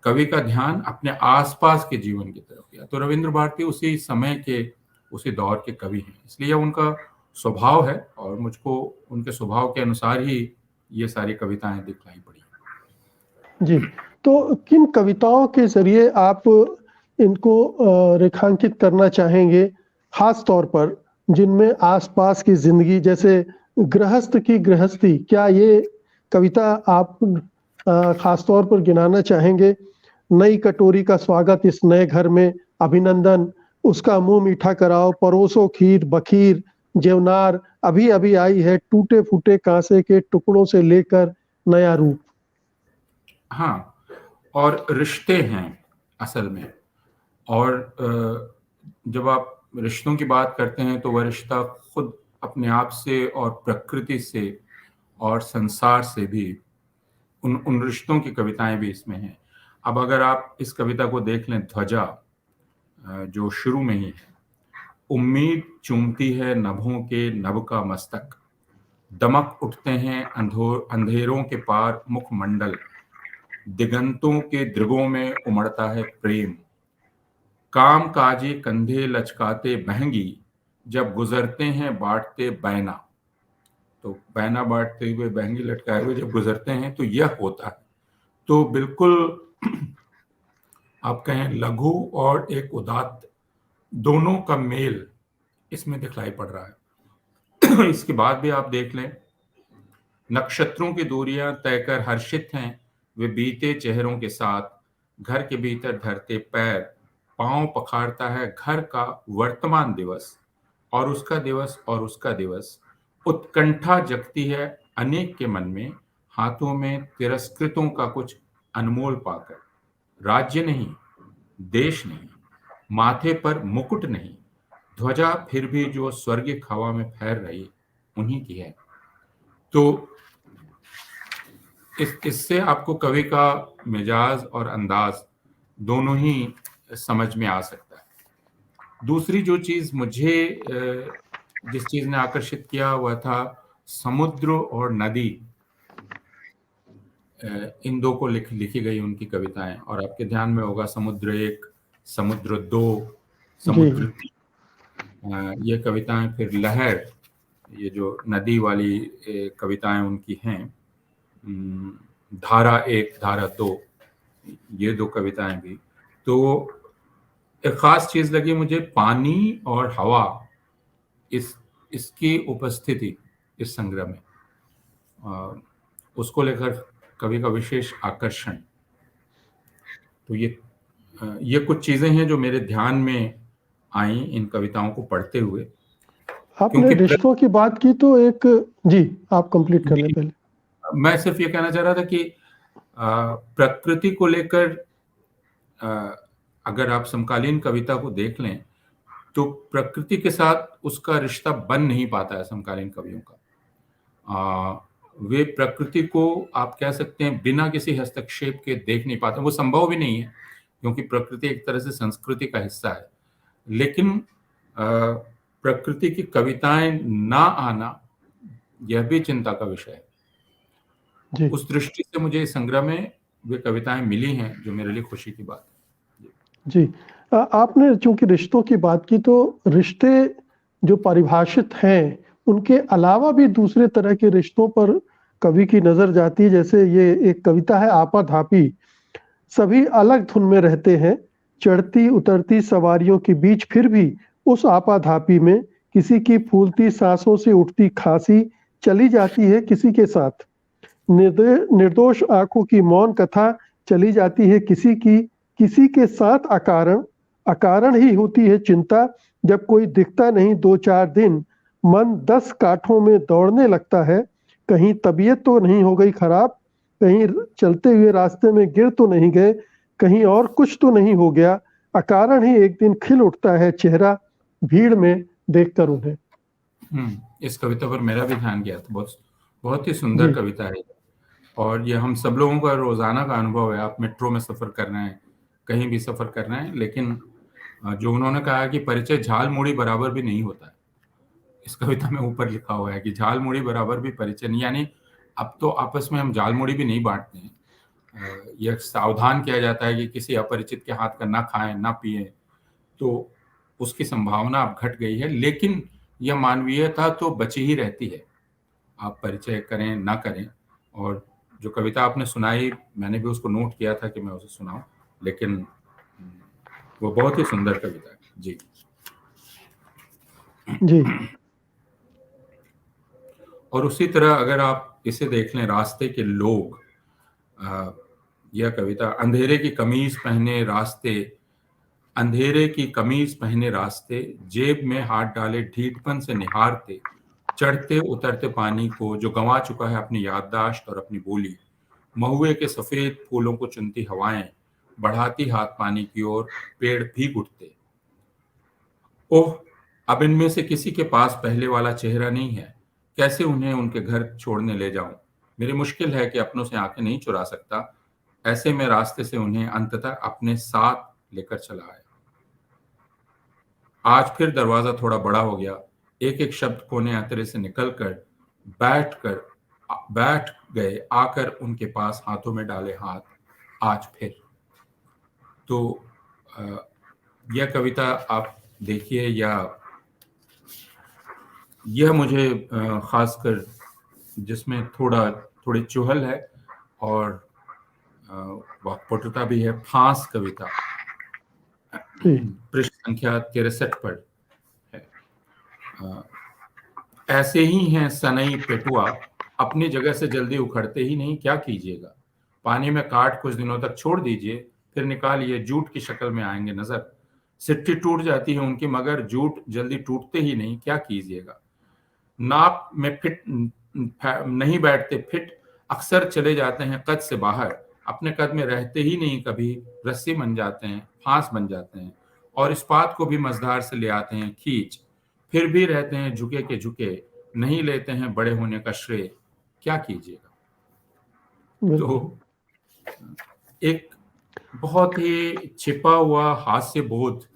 कवि का ध्यान अपने आसपास के जीवन की तरफ गया। तो रविंद्र भारती उसी समय के, उसी दौर के कवि हैं, इसलिए उनका स्वभाव है और मुझको उनके स्वभाव के अनुसार ही ये सारी कविताएं दिखलाई पड़ी।
जी, तो किन कविताओं के जरिए आप इनको रेखांकित करना चाहेंगे, खास तौर पर जिनमें आसपास की जिंदगी, जैसे गृहस्थ की गृहस्थी, क्या ये कविता आप खास तौर पर गिनाना चाहेंगे? नई कटोरी का स्वागत इस नए घर में, अभिनंदन, उसका मुंह मीठा कराओ, परोसो खीर बखीर, जेवनार, अभी अभी आई है, टूटे फूटे कांसे के टुकड़ों से लेकर नया रूप।
हाँ, और रिश्ते हैं असल में, और जब आप रिश्तों की बात करते हैं तो वह रिश्ता खुद अपने आप से और प्रकृति से और संसार से भी, उन रिश्तों की कविताएं भी इसमें हैं। अब अगर आप इस कविता को देख लें, ध्वजा, जो शुरू में ही है, उम्मीद चूमती है नभों के नभ का मस्तक, दमक उठते हैं अंधेरों के पार मुखमंडल, दिगंतों के दृगों में उमड़ता है प्रेम, काम काजी कंधे लचकाते महंगी, जब गुजरते हैं बांटते बैना। तो बैना बांटते हुए, बहंगी लटकाए हुए जब गुजरते हैं तो यह होता है। तो बिल्कुल आप कहें लघु और एक उदात्त दोनों का मेल इसमें दिखलाई पड़ रहा है। इसके बाद भी आप देख लें, नक्षत्रों की दूरियां तय कर हर्षित हैं वे बीते चेहरों के साथ, घर के भीतर धरते पैर, पांव पखारता है घर का वर्तमान दिवस, और उसका दिवस और उसका दिवस, उत्कंठा जगती है अनेक के मन में, हाथों में तिरस्कृतों का कुछ अनमोल पाकर, राज्य नहीं, देश नहीं, माथे पर मुकुट नहीं, ध्वजा फिर भी जो स्वर्गिक हवा में फैल रही उन्हीं की है। तो इससे आपको कवि का मिजाज और अंदाज दोनों ही समझ में आ सकता है। दूसरी जो चीज मुझे, जिस चीज ने आकर्षित किया वह था समुद्र और नदी। इन दो को लिखी गई उनकी कविताएं, और आपके ध्यान में होगा समुद्र 1, समुद्र 2, समुद्र 3, ये कविताएं, फिर लहर, ये जो नदी वाली कविताएं उनकी हैं, धारा 1 धारा 2, ये 2 कविताएं भी। तो एक खास चीज लगी मुझे पानी और हवा, इसकी उपस्थिति इस संग्रह में, उसको लेकर कवि का विशेष आकर्षण। तो ये कुछ चीजें हैं जो मेरे ध्यान में आई इन कविताओं को पढ़ते हुए।
आपने रिश्तों की बात की तो एक जी आप कंप्लीट कर लें पहले।
मैं सिर्फ ये कहना चाह रहा था कि प्रकृति को लेकर अगर आप समकालीन कविता को देख लें तो प्रकृति के साथ उसका रिश्ता बन नहीं पाता है समकालीन कवियों का। वे प्रकृति को आप कह सकते हैं बिना किसी हस्तक्षेप के देख नहीं पाते, वो संभव भी नहीं है क्योंकि प्रकृति एक तरह से संस्कृति का हिस्सा है। लेकिन प्रकृति की कविताएं ना आना यह भी चिंता का विषय है
जी।
उस दृष्टि से मुझे इस संग्रह में वे कविताएं मिली हैं जो मेरे लिए खुशी की बात है।
जी आपने चूंकि रिश्तों की बात की तो रिश्ते जो परिभाषित हैं उनके अलावा भी दूसरे तरह के रिश्तों पर कवि की नजर जाती है। जैसे ये एक कविता है आपाधापी। सभी अलग धुन में रहते हैं, चढ़ती उतरती सवारियों के बीच, फिर भी उस आपाधापी में किसी की फूलती सांसों से उठती खांसी चली जाती है किसी के साथ। निर्दोष आंखों की मौन कथा चली जाती है किसी के साथ। अकारण ही होती है चिंता जब कोई दिखता नहीं 2-4 दिन। मन 10 काठों में दौड़ने लगता है, कहीं तबीयत तो नहीं हो गई खराब, कहीं चलते हुए रास्ते में गिर तो नहीं गए, कहीं और कुछ तो नहीं हो गया। अकारण ही एक दिन खिल उठता है चेहरा भीड़ में देखकर उन्हें।
इस कविता पर मेरा भी ध्यान गया था। बहुत ही सुंदर कविता है और ये हम सब लोगों का रोजाना का अनुभव है। आप मेट्रो में सफर कर रहे हैं, कहीं भी सफर कर रहे हैं, लेकिन जो उन्होंने कहा कि परिचय झाल मूड़ी बराबर भी नहीं होता है, इस कविता में ऊपर लिखा हुआ है कि झाल मूड़ी बराबर भी परिचय नहीं, यानी अब तो आपस में हम झाल मूड़ी भी नहीं बांटते हैं। यह सावधान किया जाता है कि किसी अपरिचित के हाथ का ना खाएं ना पिए, तो उसकी संभावना अब घट गई है। लेकिन यह मानवीयता तो बची ही रहती है, आप परिचय करें ना करें। और जो कविता आपने सुनाई मैंने भी उसको नोट किया था कि मैं उसे सुनाऊं, लेकिन वो बहुत ही सुंदर कविता है। जी
जी।
और उसी तरह अगर आप इसे देख लें, रास्ते के लोग, यह कविता, अंधेरे की कमीज पहने रास्ते, जेब में हाथ डाले ढीठपन से निहारते, चढ़ते उतरते पानी को जो गंवा चुका है अपनी याददाश्त और अपनी बोली, महुए के सफेद फूलों को चुनती हवाएं, बढ़ाती हाथ पानी की ओर, पेड़ भी उठते। ओह, अब इनमें से किसी के पास पहले वाला चेहरा नहीं है, कैसे उन्हें उनके घर छोड़ने ले जाऊं। मेरी मुश्किल है कि अपनों से आंखें नहीं चुरा सकता, ऐसे में रास्ते से उन्हें अंततः अपने साथ लेकर चला आया। आज फिर दरवाजा थोड़ा बड़ा हो गया, एक एक शब्द कोने अंतरे से निकलकर बैठ गए, आकर उनके पास हाथों में डाले हाथ, आज फिर। तो यह कविता आप देखिए, या यह मुझे खासकर जिसमें थोड़ी चुहल है और वाक्पटुता भी है, फांस कविता पृष्ठ संख्या 63 पर है। ऐसे ही हैं सनई पेटुआ, अपनी जगह से जल्दी उखड़ते ही नहीं, क्या कीजिएगा। पानी में काट कुछ दिनों तक छोड़ दीजिए, फिर निकालिए, जूट की शक्ल में आएंगे नजर। सिट्टी टूट जाती है उनकी, मगर जूट जल्दी टूटते ही नहीं, क्या कीजिएगा। नाप में फिट नहीं बैठते फिट, अक्सर चले जाते हैं कद से बाहर, अपने कद में रहते ही नहीं, कभी रस्सी बन जाते हैं, फांस बन जाते हैं, और इस्पात को भी मझधार से ले आते हैं खींच, फिर भी रहते हैं झुके के झुके, नहीं लेते हैं बड़े होने का श्रेय, क्या कीजिएगा। तो एक बहुत ही छिपा हुआ हास्य बोध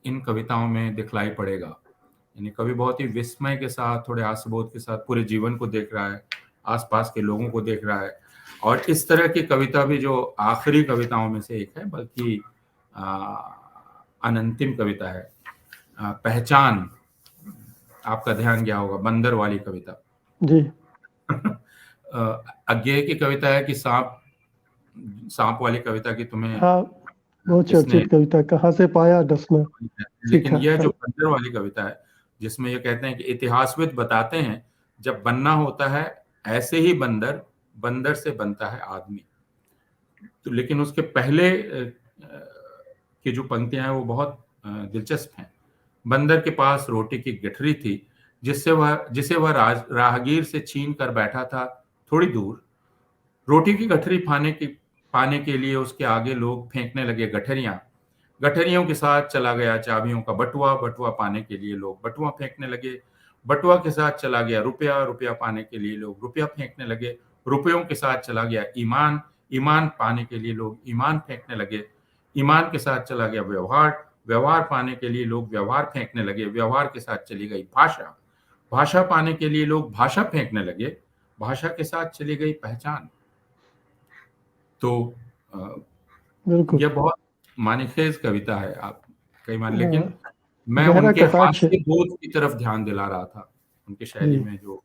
इन कविताओं में दिखलाई पड़ेगा। यानी कवि बहुत ही विस्मय के साथ, थोड़े हास्य बोध के साथ पूरे जीवन को देख रहा है, आसपास के लोगों को देख रहा है। और इस तरह की कविता भी जो आखिरी कविताओं में से एक है, बल्कि अनंतिम कविता है, पहचान, आपका ध्यान गया होगा, बंदर वाली कविता।
जी।
अज्ञेय की कविता है कि सांप वाली कविता की तुम्हें
हाँ, वो चर्चित कविता, कहाँ से पाया डसना
लेकिन
सीखा।
यह जो बंदर वाली कविता है जिसमें ये कहते हैं कि इतिहासविद बताते हैं जब बनना होता है ऐसे ही बंदर से बनता है आदमी। तो लेकिन उसके पहले की जो पंक्तियां हैं वो बहुत दिलचस्प हैं। बंदर के पास रोटी की गठरी थी जिसे वह राहगीर से छीन कर बैठा था थोड़ी दूर। रोटी की गठरी पाने के लिए उसके आगे लोग फेंकने लगे गठरियों के साथ चला गया चाबियों का बटुआ पाने के लिए लोग बटुआ फेंकने लगे। बटुआ के साथ चला गया रुपया पाने के लिए लोग रुपया फेंकने लगे। रुपयों के साथ चला गया ईमान पाने के लिए लोग ईमान फेंकने लगे। ईमान के साथ चला गया व्यवहार पाने के लिए लोग व्यवहार फेंकने लगे। व्यवहार के साथ चली गई भाषा पाने के लिए लोग भाषा फेंकने लगे। भाषा के साथ चली गई पहचान। तो यह बहुत मानीखेज कविता है आप कई बार, लेकिन मैं उनके हास्य बोध की तरफ ध्यान दिला रहा था, उनकी शैली में जो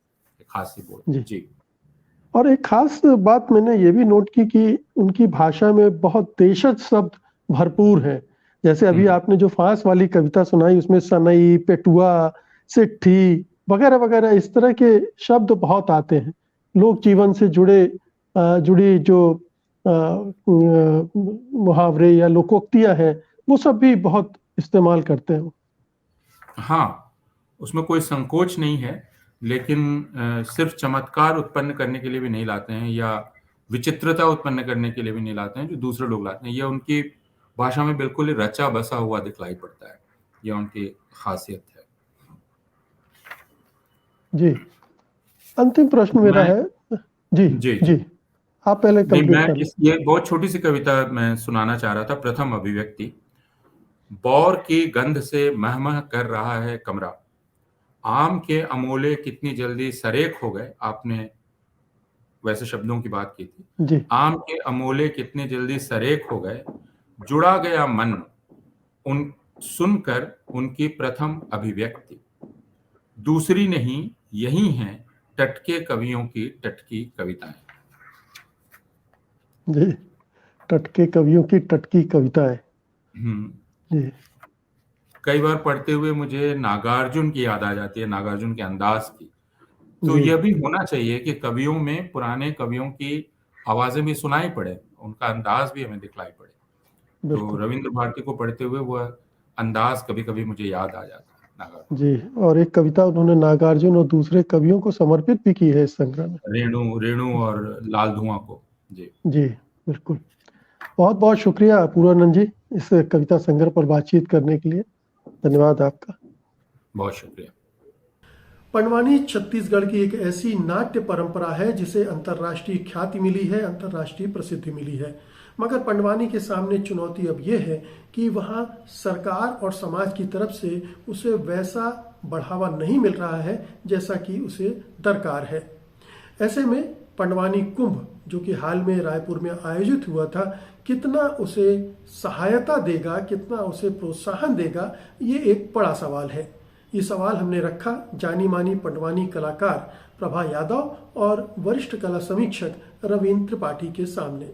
हास्य बोध। जी।
और एक खास बात मैंने ये भी नोट की कि उनकी भाषा में बहुत देशज शब्द भरपूर हैं। जैसे अभी आपने जो फांस वाली कविता सुनाई उसमें सनई, पेटुआ, सिट्ठी वगैरह वगैरह इस तरह के शब्द बहुत आते हैं। लोक जीवन से जुड़ी जो मुहावरे या लोकोक्तियां हैं वो सब भी बहुत इस्तेमाल करते हैं।
हाँ, उसमें कोई संकोच नहीं है, लेकिन सिर्फ चमत्कार उत्पन्न करने के लिए भी नहीं लाते हैं या विचित्रता उत्पन्न करने के लिए भी नहीं लाते हैं जो दूसरे लोग लाते हैं। यह उनकी भाषा में बिल्कुल रचा बसा हुआ दिखलाई पड़ता है। यह उनकी खासियत है।
जी, अंतिम प्रश्न मेरा है। जी आप पहले कंप्लीट कर लीजिए।
ये बहुत छोटी सी कविता मैं सुनाना चाह रहा था। प्रथम अभिव्यक्ति। बौर की गंध से महमह कर रहा है कमरा। आम के अमोले कितनी जल्दी सरेख हो गए। आपने वैसे शब्दों की बात की थी
जी।
आम के अमोले कितने जल्दी सरेख हो गए। जुड़ा गया मन सुनकर उनकी प्रथम अभिव्यक्ति। दूसरी नहीं यही है टटके कवियों की टटकी कविताएं।
जी, टटके कवियों की टटकी कविताएं। जी।
कई बार पढ़ते हुए मुझे नागार्जुन की याद आ जाती है, नागार्जुन के अंदाज की। तो यह भी होना चाहिए कि कवियों में पुराने कवियों की आवाजें भी सुनाई पड़े, उनका अंदाज भी हमें दिखलाई पड़े। तो रविंद्र भारती को पढ़ते हुए वह अंदाज कभी कभी मुझे याद आ जाता है नागार्जुन।
जी, और एक कविता उन्होंने नागार्जुन और दूसरे कवियों को समर्पित भी की है इस संग्रह में,
रेणु और लाल धुआं को। जी
बिल्कुल। बहुत बहुत शुक्रिया पूर्वानंद जी इस कविता संग्रह पर बातचीत करने के लिए। धन्यवाद आपका।
बहुत शुक्रिया।
पंडवानी छत्तीसगढ़ की एक ऐसी नाट्य परंपरा है जिसे अंतर्राष्ट्रीय ख्याति मिली है, अंतर्राष्ट्रीय प्रसिद्धि मिली है। मगर पंडवानी के सामने चुनौती अब यह है कि वहां सरकार और समाज की तरफ से उसे वैसा बढ़ावा नहीं मिल रहा है जैसा कि उसे दरकार है। ऐसे में पंडवानी कुंभ जो कि हाल में रायपुर में आयोजित हुआ था, कितना उसे सहायता देगा, कितना उसे प्रोत्साहन देगा, ये एक बड़ा सवाल है। ये सवाल हमने रखा जानी मानी पंडवानी कलाकार प्रभा यादव और वरिष्ठ कला समीक्षक रवींद्र त्रिपाठी के सामने।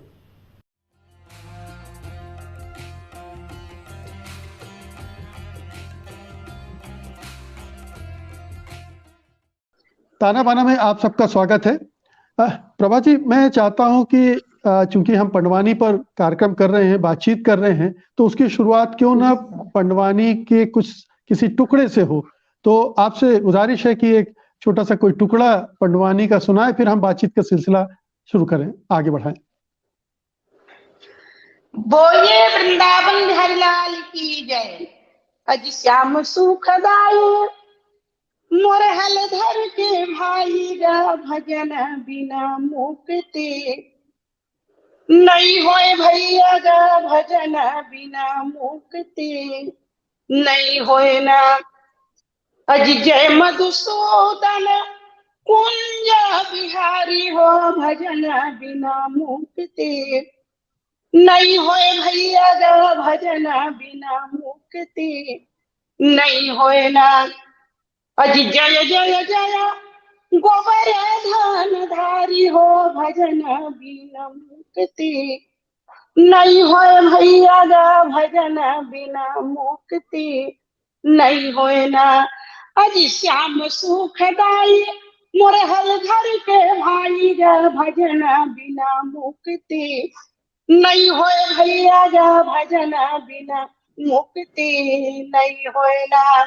ताना बाना में आप सबका स्वागत है। प्रभा जी, मैं चाहता हूं कि चूंकि हम पंडवानी पर कार्यक्रम कर रहे हैं, बातचीत कर रहे हैं, तो उसकी शुरुआत क्यों ना पंडवानी के किसी टुकड़े से हो। तो आपसे गुजारिश है कि एक छोटा सा कोई टुकड़ा पंडवानी का सुनाए, फिर हम बातचीत का सिलसिला शुरू करें, आगे बढ़ाएं।
बोले वृंदावन हरिलाल की जय। अज श्याम सुखदाय मोर हलधर के भाई गा भजन बिना मुक्ति नहीं होए भैया गा भजन बिना मुक्ति नहीं होए ना। अज जय मधुसूदन कुंज बिहारी हो भजन बिना मुक्ति नहीं होए भैया गा भजन बिना मुक्ति नहीं होए ना। अज जय जय जय गोबर धन धारी हो भजन बिना मुक्ति नहीं होए भैया गा भजन बिना मुक्ति नहीं होए ना। अजी श्याम सुखदाई मोरे हल घर के भाई गा भजन बिना मुक्ति नहीं होए भैया गा भजन बिना मुक्ति नहीं होए ना।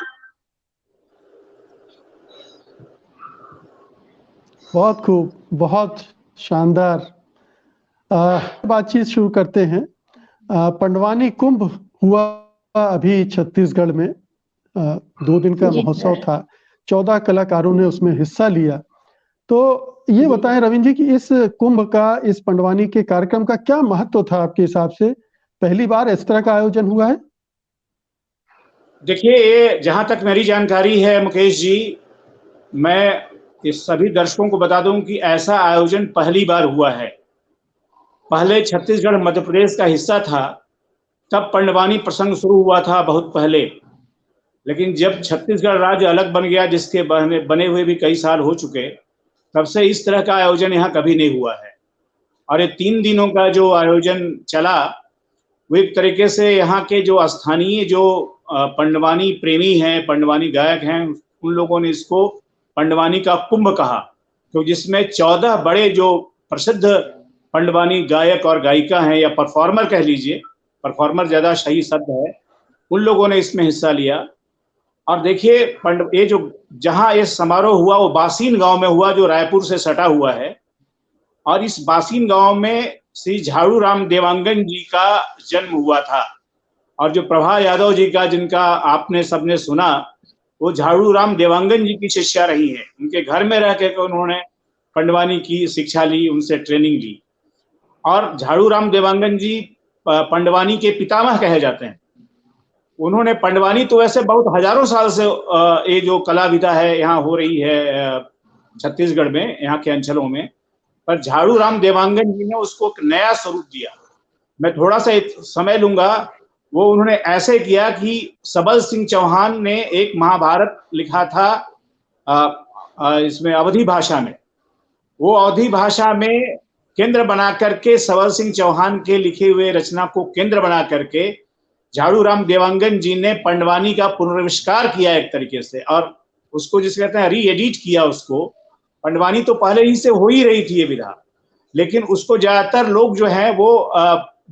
बहुत खूब, बहुत शानदार। बातचीत शुरू करते हैं। पंडवानी कुंभ हुआ अभी छत्तीसगढ़ में, 2 दिन का महोत्सव था, 14 कलाकारों ने उसमें हिस्सा लिया। तो ये बताएं रविंद्र जी कि इस कुंभ का, इस पंडवानी के कार्यक्रम का क्या महत्व था आपके हिसाब से? पहली बार इस तरह का आयोजन हुआ है?
देखिए, ये जहां तक मेरी जानकारी है मुकेश जी, मैं इस सभी दर्शकों को बता दूं कि ऐसा आयोजन पहली बार हुआ है। पहले छत्तीसगढ़ मध्य प्रदेश का हिस्सा था, तब पंडवानी प्रसंग शुरू हुआ था बहुत पहले। लेकिन जब छत्तीसगढ़ राज्य अलग बन गया, जिसके बने हुए भी कई साल हो चुके, तब से इस तरह का आयोजन यहाँ कभी नहीं हुआ है। और ये 3 दिनों का जो आयोजन चला, वो एक तरीके से यहाँ के जो स्थानीय जो पंडवानी प्रेमी हैं, पंडवानी गायक हैं, उन लोगों ने इसको पंडवानी का कुंभ कहा। तो जिसमें 14 बड़े जो प्रसिद्ध पंडवानी गायक और गायिका हैं, या परफॉर्मर कह लीजिए, परफॉर्मर ज्यादा सही शब्द है, उन लोगों ने इसमें हिस्सा लिया। और देखिए, ये जो जहां ये समारोह हुआ वो बासीन गांव में हुआ, जो रायपुर से सटा हुआ है। और इस बासीन गांव में श्री झाड़ू राम देवांगन जी का जन्म हुआ था। और जो प्रभा यादव जी का, जिनका आपने सबने सुना, वो झाड़ू राम देवांगन जी की शिष्या रही है। उनके घर में रह के उन्होंने पंडवानी की शिक्षा ली, उनसे ट्रेनिंग ली। और झाड़ू राम देवांगन जी पंडवानी के पितामह कहे जाते हैं। उन्होंने पंडवानी तो वैसे बहुत हजारों साल से ये जो कला विधा है यहाँ हो रही है छत्तीसगढ़ में, यहाँ के अंचलों में, पर झाड़ू राम देवांगन जी ने उसको एक नया स्वरूप दिया। मैं थोड़ा सा समय लूंगा। वो उन्होंने ऐसे किया कि सबल सिंह चौहान ने एक महाभारत लिखा था इसमें अवधी भाषा में। वो अवधी भाषा में केंद्र बना करके, सबल सिंह चौहान के लिखे हुए रचना को केंद्र बना करके झाड़ू राम देवांगन जी ने पंडवानी का पुनर्विष्कार किया एक तरीके से, और उसको जिसे कहते हैं री एडिट किया उसको। पंडवानी तो पहले ही से हो ही रही थी ये विधा, लेकिन उसको ज्यादातर लोग जो है वो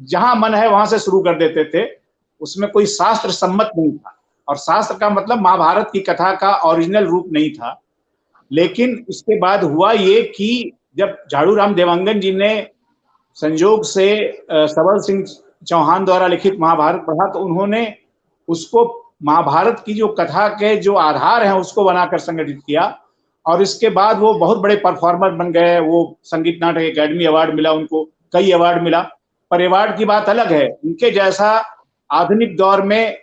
जहां मन है वहां से शुरू कर देते थे। उसमें कोई शास्त्र सम्मत नहीं था, और शास्त्र का मतलब महाभारत की कथा का ओरिजिनल रूप नहीं था। लेकिन उसके बाद हुआ ये कि जब झाड़ू राम देवांगन जी ने संयोग से सबल सिंह चौहान द्वारा लिखित महाभारत पढ़ा, तो उन्होंने उसको महाभारत की जो कथा के जो आधार हैं उसको बनाकर संगठित किया। और इसके बाद वो बहुत बड़े परफॉर्मर बन गए। वो संगीत नाटक एकेडमी अवार्ड मिला उनको, कई अवार्ड मिला। पर अवार्ड की बात अलग है, उनके जैसा आधुनिक दौर में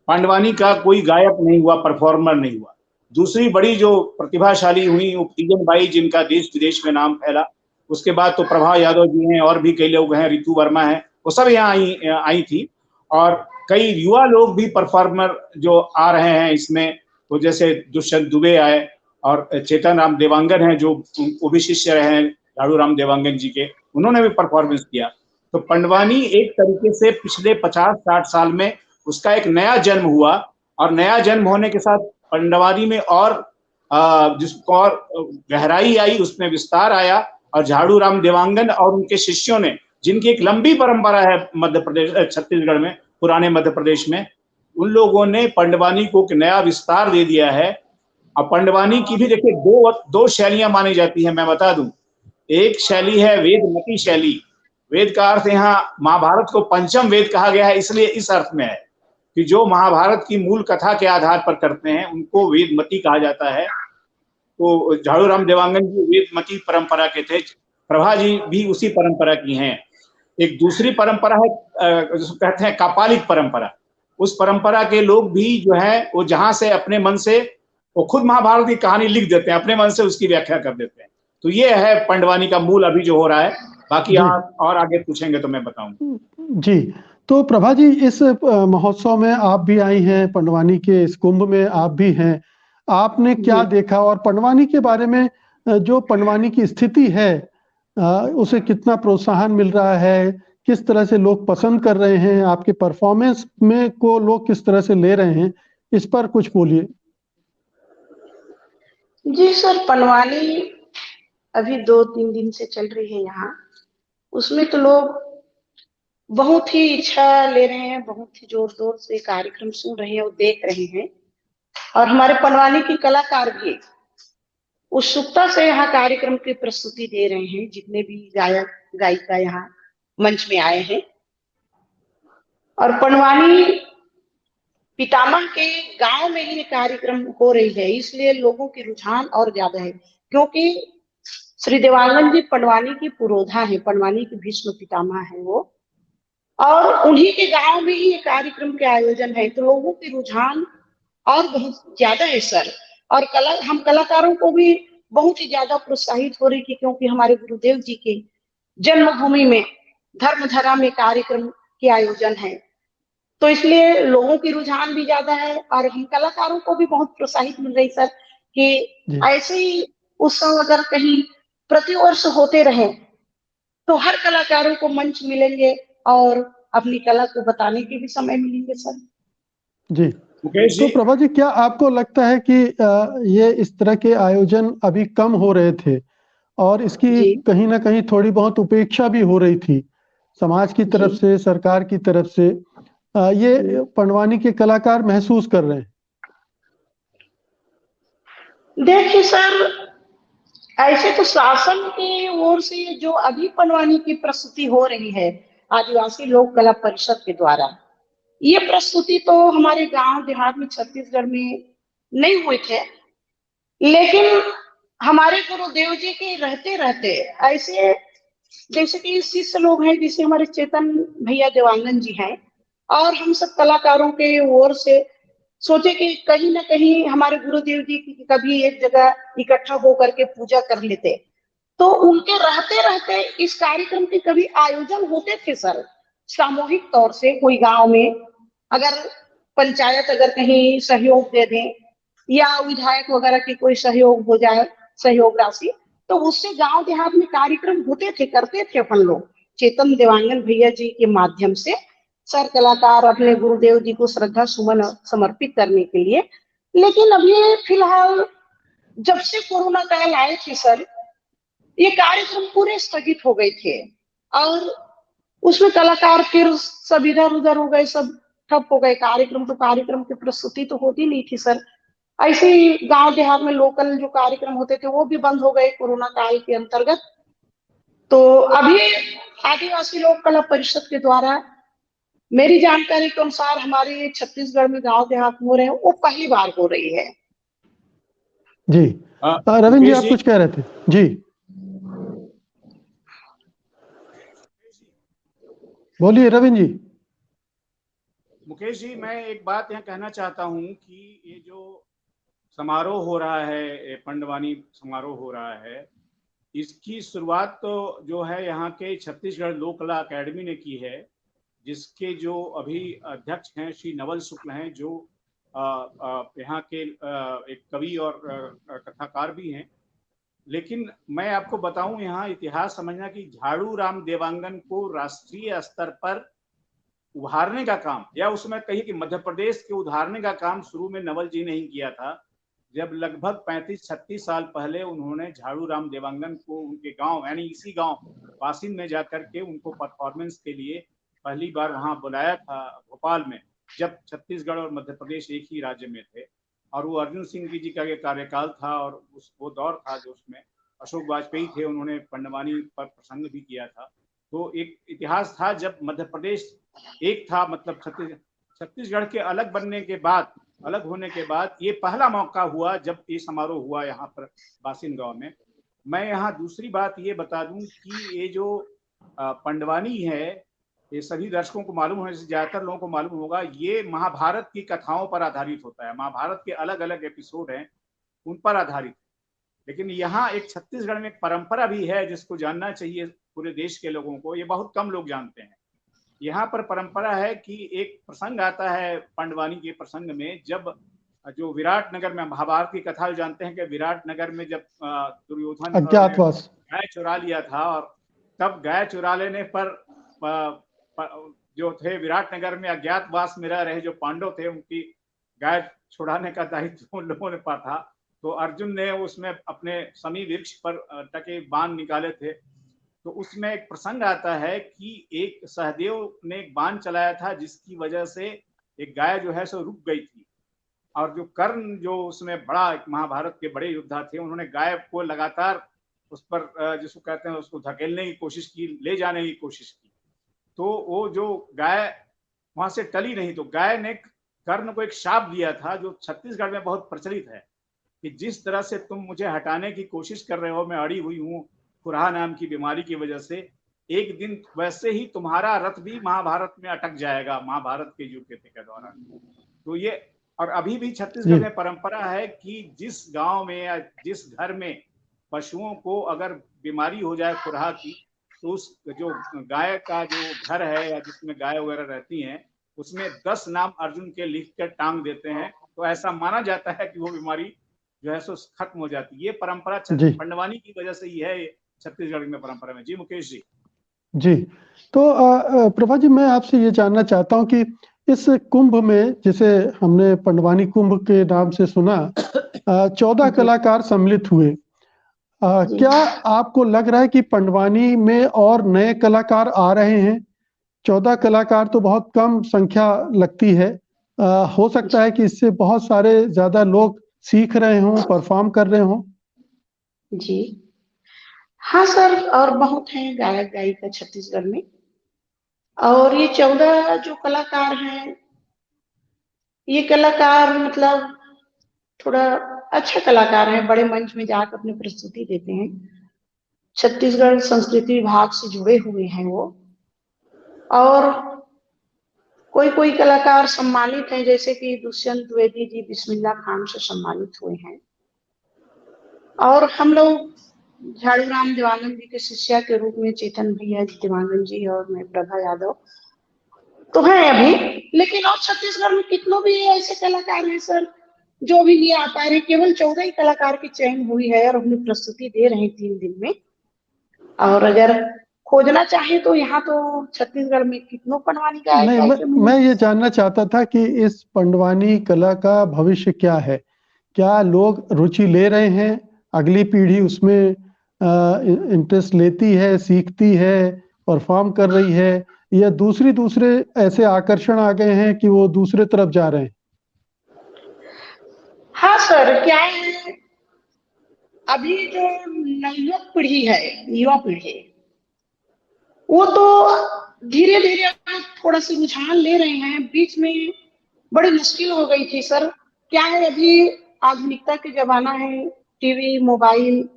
पंडवानी का कोई गायक नहीं हुआ, परफॉर्मर नहीं हुआ। दूसरी बड़ी जो प्रतिभाशाली हुई वो तीजन बाई, जिनका देश विदेश में नाम फैला। उसके बाद तो प्रभा यादव जी हैं, और भी कई लोग हैं, रितु वर्मा है, वो सब यहाँ आई थी। और कई युवा लोग भी परफॉर्मर जो आ रहे हैं इसमें, तो जैसे दुष्यंत दुबे आए, और चेतन राम देवांगन हैं जो वो भी शिष्य रहे हैं झाड़ू राम देवांगन जी के, उन्होंने भी परफॉर्मेंस किया। तो पंडवानी एक तरीके से पिछले 50-60 साल में उसका एक नया जन्म हुआ। और नया जन्म होने के साथ पंडवानी में और जिसको और गहराई आई, उसमें विस्तार आया। और झाड़ू राम देवांगन और उनके शिष्यों ने, जिनकी एक लंबी परंपरा है मध्य प्रदेश, छत्तीसगढ़ में, पुराने मध्य प्रदेश में, उन लोगों ने पंडवानी को एक नया विस्तार दे दिया है। अब पंडवानी की भी देखिए दो शैलियां मानी जाती हैं, मैं बता दूं। एक शैली है वेदमती शैली। वेद का अर्थ यहाँ महाभारत को पंचम वेद कहा गया है, इसलिए इस अर्थ में है कि जो महाभारत की मूल कथा के आधार पर करते हैं उनको वेदमती कहा जाता है। तो झाड़ू राम देवांगन जी वेदमती परंपरा के थे, प्रभा जी भी उसी परंपरा की हैं। एक दूसरी परंपरा है जिसको कहते हैं कापालिक परंपरा। उस परंपरा के लोग भी जो है वो जहां से अपने मन से वो खुद महाभारत की कहानी लिख देते हैं, अपने मन से उसकी व्याख्या कर देते हैं। तो ये है पंडवानी का मूल अभी जो हो रहा है। बाकी आप और आगे पूछेंगे तो मैं बताऊंगा।
जी, तो प्रभा जी, इस महोत्सव में आप भी आई हैं, पंडवानी के इस कुंभ में आप भी हैं। आपने क्या देखा, और पंडवानी के बारे में जो पंडवानी की स्थिति है उसे कितना प्रोत्साहन मिल रहा है, किस तरह से लोग पसंद कर रहे हैं, आपके परफॉर्मेंस में को लोग किस तरह से ले रहे हैं, इस पर कुछ बोलिए।
जी सर, पंडवानी अभी 2-3 दिन से चल रही है यहाँ। उसमें तो लोग बहुत ही इच्छा ले रहे हैं, बहुत ही जोर शोर से कार्यक्रम सुन रहे हैं और देख रहे हैं। और हमारे पंडवानी की कलाकार भी उत्सुकता से यहाँ कार्यक्रम की प्रस्तुति दे रहे हैं, जितने भी गायक गायिका यहाँ मंच में आए हैं। और पंडवानी पितामह के गांव में ही कार्यक्रम हो रही है, इसलिए लोगों की रुझान और ज्यादा है, क्योंकि श्री देवांगन जी पंडवानी की पुरोधा है, पंडवानी के भीष्म पितामह है वो, और उन्हीं के गांव में ही ये कार्यक्रम के आयोजन है, तो लोगों की रुझान और बहुत ज्यादा है सर। और हम कलाकारों को भी बहुत ही ज्यादा प्रोत्साहित हो रही है, क्योंकि हमारे गुरुदेव जी के जन्मभूमि में धर्मधरा में कार्यक्रम के आयोजन है, तो इसलिए लोगों की रुझान भी ज्यादा है और हम कलाकारों को भी बहुत प्रोत्साहित मिल रही सर कि ऐसे ही उत्सव अगर कहीं प्रतिवर्ष होते रहे तो हर कलाकारों को मंच मिलेंगे और अपनी कला को बताने के भी समय मिलेंगे सर।
जी तो प्रभा जी, क्या आपको लगता है कि ये इस तरह के आयोजन अभी कम हो रहे थे और इसकी कहीं ना कहीं थोड़ी बहुत उपेक्षा भी हो रही थी समाज की तरफ से, सरकार की तरफ से, ये पंडवानी के कलाकार महसूस कर रहे हैं?
देखिए सर, ऐसे तो शासन की ओर से जो अभी पंडवानी की प्रस्तुति हो रही है आदिवासी लोक कला परिषद के द्वारा, ये प्रस्तुति तो हमारे गांव देहात में छत्तीसगढ़ में नहीं हुए थे, लेकिन हमारे गुरुदेव जी के रहते रहते ऐसे जैसे कि शिष्य लोग हैं, जैसे हमारे चेतन भैया देवांगन जी हैं, और हम सब कलाकारों के ओर से सोचे कि कहीं ना कहीं हमारे गुरुदेव जी की कभी एक जगह इकट्ठा होकर के पूजा कर लेते, तो उनके रहते रहते इस कार्यक्रम के कभी आयोजन होते थे सर, सामूहिक तौर से कोई गांव में, अगर पंचायत अगर कहीं सहयोग दे दें या विधायक वगैरह की कोई सहयोग हो जाए, सहयोग राशि, तो उससे गांव देहात में कार्यक्रम होते थे, करते थे अपन लोग चेतन देवांगन भैया जी के माध्यम से सर, कलाकार अपने गुरुदेव जी को श्रद्धा सुमन समर्पित करने के लिए। लेकिन अभी फिलहाल जब से कोरोना काल आए थे सर, ये कार्यक्रम पूरे स्थगित हो गए थे और उसमें कलाकार फिर सब इधर उधर हो गए, सब ठप हो गए। कार्यक्रम की प्रस्तुति तो होती नहीं थी सर। ऐसे ही गांव देहात में लोकल जो कार्यक्रम होते थे वो भी बंद हो गए कोरोना काल के अंतर्गत। तो अभी आदिवासी लोक कला परिषद के द्वारा मेरी जानकारी के अनुसार हमारे छत्तीसगढ़ में गांव देहात हो रहे हैं, वो पहली बार हो रही है।
जी रविंद्र जी, आप कुछ कह रहे थे? जी बोलिए रविंद्र जी।
मुकेश जी, मैं एक बात यहाँ कहना चाहता हूँ कि ये जो समारोह हो रहा है, पंडवानी समारोह हो रहा है, इसकी शुरुआत तो जो है यहाँ के छत्तीसगढ़ लोक कला अकेडमी ने की है, जिसके जो अभी अध्यक्ष हैं श्री नवल शुक्ल हैं, जो यहाँ के एक कवि और कथाकार भी हैं। लेकिन मैं आपको बताऊं, यहाँ इतिहास समझना कि झाड़ू राम देवांगन को राष्ट्रीय स्तर पर उभारने का काम, या उसमें कही कि मध्य प्रदेश के उधारने का काम शुरू में नवल जी ने ही किया था। जब लगभग 35-36 साल पहले उन्होंने झाड़ू राम देवांगन को उनके गांव, यानी इसी गांव वासिन में जाकर के उनको परफॉर्मेंस के लिए पहली बार वहां बुलाया था, भोपाल में, जब छत्तीसगढ़ और मध्य प्रदेश एक ही राज्य में थे। और वो अर्जुन सिंह जी का ये कार्यकाल था और वो दौर था जो उसमें अशोक वाजपेयी थे, उन्होंने पंडवानी पर प्रसंग भी किया था। तो एक इतिहास था जब मध्य प्रदेश एक था, मतलब छत्तीसगढ़ के अलग बनने के बाद, अलग होने के बाद ये पहला मौका हुआ जब ये समारोह हुआ यहाँ पर बासिन गांव में। मैं यहाँ दूसरी बात ये बता दूं कि ये जो पंडवानी है, ये सभी दर्शकों को मालूम है, ज्यादातर लोगों को मालूम होगा, ये महाभारत की कथाओं पर आधारित होता है। महाभारत के अलग अलग एपिसोड हैं, उन पर आधारित। लेकिन यहाँ एक छत्तीसगढ़ में एक परंपरा भी है जिसको जानना चाहिए पूरे देश के लोगों को, ये बहुत कम लोग जानते हैं। यहाँ पर परंपरा है कि एक प्रसंग आता है पंडवानी के प्रसंग में, जब जो विराट नगर में, महाभारत की कथा जानते हैं कि विराट नगर में जब दुर्योधन
अज्ञातवास
गाय चुरा लिया था, और तब गाय चुरा लेने पर जो थे विराट नगर में अज्ञातवास में रह रहे जो पांडव थे, उनकी गाय छुड़ाने का दायित्व उन लोगों ने पा था। तो अर्जुन ने उसमें अपने समी वृक्ष पर टके बाण निकाले थे। तो उसमें एक प्रसंग आता है कि एक सहदेव ने एक बाण चलाया था जिसकी वजह से एक गाय जो है सो रुक गई थी, और जो कर्ण जो उसमें बड़ा एक महाभारत के बड़े योद्धा थे, उन्होंने गाय को लगातार उस पर जिसको कहते हैं उसको धकेलने की कोशिश की, ले जाने की कोशिश की। तो वो जो गाय वहां से टली नहीं, तो गाय ने कर्ण को एक शाप दिया था जो छत्तीसगढ़ में बहुत प्रचलित है कि जिस तरह से तुम मुझे हटाने की कोशिश कर रहे हो, मैं अड़ी हुई हूँ खुराहा नाम की बीमारी की वजह से, एक दिन वैसे ही तुम्हारा रथ भी महाभारत में अटक जाएगा, महाभारत के युद्ध के दौरान। तो ये, और अभी भी छत्तीसगढ़ में परंपरा है कि जिस गांव में या जिस घर में पशुओं को अगर बीमारी हो जाए खुराहा की, तो उस जो गाय का जो घर है या जिसमें गाय वगैरह रहती हैं, उसमें 10 नाम अर्जुन के लिख कर टांग देते हैं। तो ऐसा माना जाता है कि वो बीमारी जो है सो खत्म हो जाती है। ये परंपरा पंडवानी की वजह से ही है छत्तीसगढ़ में परंपरा में। जी मुकेश जी।
जी, तो प्रभा जी, मैं आपसे ये जानना चाहता हूँ कि इस कुंभ में, जिसे हमने पंडवानी कुंभ के नाम से सुना, 14 कलाकार सम्मिलित हुए। क्या आपको लग रहा है कि पंडवानी में और नए कलाकार आ रहे हैं? 14 कलाकार तो बहुत कम संख्या लगती है। हो सकता है कि इससे बहुत सारे ज्यादा लोग सीख रहे हों, परफॉर्म कर रहे हों।
जी हाँ सर, और बहुत हैं गायक गायिका छत्तीसगढ़ में। और ये 14 जो कलाकार हैं, ये कलाकार मतलब थोड़ा अच्छा कलाकार है, बड़े मंच में जाकर अपनी प्रस्तुति देते हैं। छत्तीसगढ़ संस्कृति विभाग से जुड़े हुए हैं वो। और कोई कोई कलाकार सम्मानित हैं, जैसे कि दुष्यंत द्विवेदी जी बिस्मिल्लाह खान से सम्मानित हुए हैं। और हम लोग झाड़ूराम देवांगन जी के शिष्या के रूप में चेतन भैया देवांगन जी और मैं प्रभा यादव तो हैं अभी। लेकिन और छत्तीसगढ़ में कितनों भी ऐसे कलाकार हैं सर जो भी नहीं आ पा रहे। केवल 14 ही कलाकार की चयन हुई है और अपनी प्रस्तुति दे रहे हैं 3 दिन में। और अगर खोजना चाहे तो यहाँ तो छत्तीसगढ़ में कितनों पंडवानी का
नहीं, मैं ये जानना चाहता था कि इस पंडवानी कला का भविष्य क्या है? क्या लोग रुचि ले रहे हैं? अगली पीढ़ी उसमें इंटरेस्ट लेती है, सीखती है, परफॉर्म कर रही है, या दूसरे ऐसे आकर्षण आ गए हैं कि वो दूसरे तरफ जा रहे हैं?
हाँ सर, क्या है, अभी जो नवयुवक पीढ़ी है, युवा पीढ़ी, वो तो धीरे धीरे थोड़ा सा रुझान ले रहे हैं। बीच में बड़ी मुश्किल हो गई थी सर। क्या है, अभी आधुनिकता के जमाना है, टीवी मोबाइल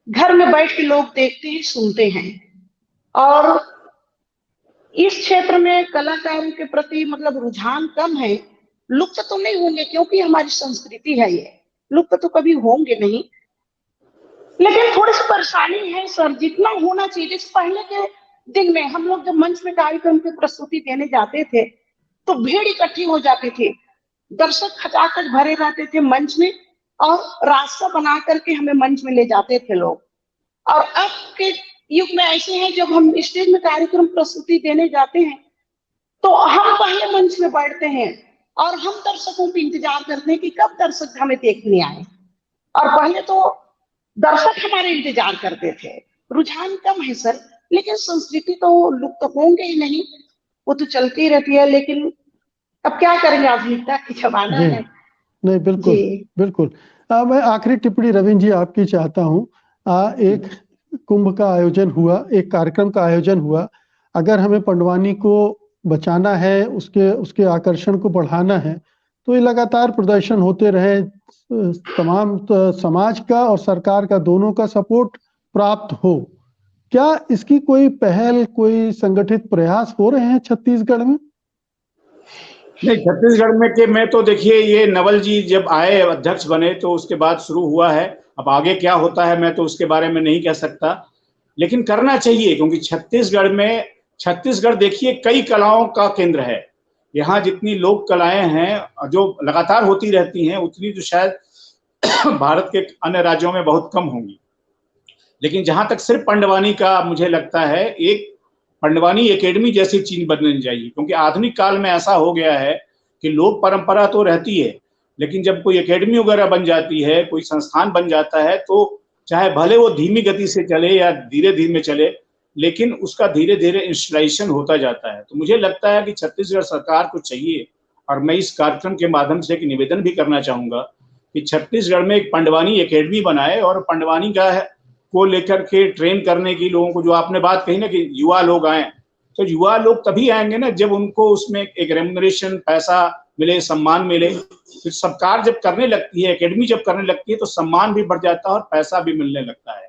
घर में बैठ के लोग देखते हैं, सुनते हैं। और इस क्षेत्र में कलाकारों के प्रति मतलब रुझान कम है। लुप्त तो नहीं होंगे क्योंकि हमारी संस्कृति है, ये लुप्त तो कभी होंगे नहीं, लेकिन थोड़ी सी परेशानी है सर। जितना होना चाहिए, जैसे पहले के दिन में हम लोग जब मंच में कार्यक्रम की प्रस्तुति देने जाते थे तो भीड़ इकट्ठी हो जाती थी, दर्शक खचाखच भरे रहते थे मंच में, और रास्ता बना करके हमें मंच में ले जाते थे लोग। और अब के युग में ऐसे हैं, जब हम स्टेज में कार्यक्रम प्रस्तुति देने जाते हैं तो हम पहले मंच में बैठते हैं और हम दर्शकों का इंतजार करते हैं कि कब दर्शक हमें देखने आए। और पहले तो दर्शक हमारे इंतजार करते थे। रुझान कम है सर, लेकिन संस्कृति तो लुप्त होंगे ही नहीं, वो तो चलती रहती है। लेकिन अब क्या करेंगे, आधुनिकता की जमाना है।
नहीं, बिल्कुल बिल्कुल। मैं आखिरी टिप्पणी रविंद्र जी आपकी चाहता हूँ। एक कुंभ का आयोजन हुआ, एक कार्यक्रम का आयोजन हुआ, अगर हमें पंडवानी को बचाना है, उसके आकर्षण को बढ़ाना है, तो ये लगातार प्रदर्शन होते रहे, तमाम समाज का और सरकार का दोनों का सपोर्ट प्राप्त हो। क्या इसकी कोई पहल, कोई संगठित प्रयास हो रहे हैं छत्तीसगढ़ में?
नहीं, छत्तीसगढ़ में तो देखिए, ये नवल जी जब आए अध्यक्ष बने तो उसके बाद शुरू हुआ है। अब आगे क्या होता है मैं तो उसके बारे में नहीं कह सकता, लेकिन करना चाहिए, क्योंकि छत्तीसगढ़ देखिए कई कलाओं का केंद्र है। यहाँ जितनी लोक कलाएं हैं जो लगातार होती रहती हैं उतनी तो शायद भारत के अन्य राज्यों में बहुत कम होंगी। लेकिन जहां तक सिर्फ पंडवानी का, मुझे लगता है एक पंडवानी एकेडमी जैसी चीज बननी चाहिए, क्योंकि आधुनिक काल में ऐसा हो गया है कि लोक परंपरा तो रहती है, लेकिन जब कोई एकेडमी वगैरह बन जाती है, कोई संस्थान बन जाता है, तो चाहे भले वो धीमी गति से चले या धीरे धीरे चले, लेकिन उसका धीरे धीरे इंस्टॉलेशन होता जाता है। तो मुझे लगता है कि छत्तीसगढ़ सरकार को चाहिए, और मैं इस कार्यक्रम के माध्यम से एक निवेदन भी करना चाहूंगा कि छत्तीसगढ़ में एक पंडवानी एकेडमी बनाए और पंडवानी का को लेकर के ट्रेन करने की लोगों को, जो आपने बात कही ना कि युवा लोग आए, तो युवा लोग तभी आएंगे ना जब उनको उसमें एक रेम्युनरेशन, पैसा मिले, सम्मान मिले। फिर सरकार जब करने लगती है, एकेडमी जब करने लगती है, तो सम्मान भी बढ़ जाता है और पैसा भी मिलने लगता है।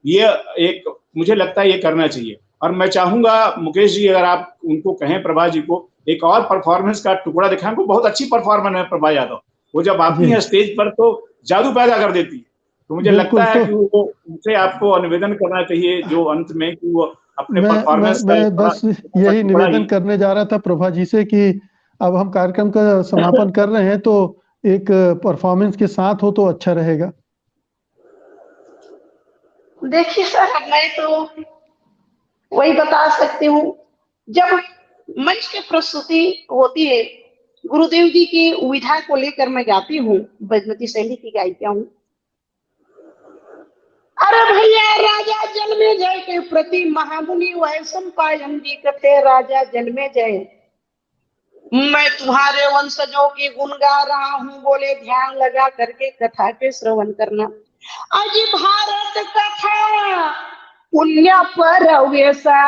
ये एक, मुझे लगता है ये करना चाहिए। और मैं चाहूंगा मुकेश जी, अगर आप उनको कहें, प्रभा जी को, एक और परफॉर्मेंस का टुकड़ा दिखाएं। वो बहुत अच्छी परफॉर्मर है प्रभा यादव, वो जब आती है स्टेज पर तो जादू पैदा कर देती है। तो मुझे लगता है कि वो उनसे आपको निवेदन करना चाहिए जो अंत में, कि वो अपने परफॉर्मेंस का
मैं बस यही निवेदन करने जा रहा था प्रभा जी से कि अब हम कार्यक्रम का समापन कर रहे हैं, तो एक परफॉर्मेंस के साथ हो तो अच्छा रहेगा।
देखिए सर, मैं तो वही बता सकती हूँ, जब मंच की प्रस्तुति होती है, गुरुदेव जी की विधा को लेकर मैं गाती हूँ, बैजमती शैली की गायिका हूँ। अरे भैया राजा जल में जय के प्रति महामुनि वैसम पायन जी कथे, राजा जल में जय। मैं तुम्हारे वंशजों की गुण गा रहा हूँ, बोले ध्यान लगा करके कथा के श्रवण करना। आज भारत कथा पुण्य परवेशा,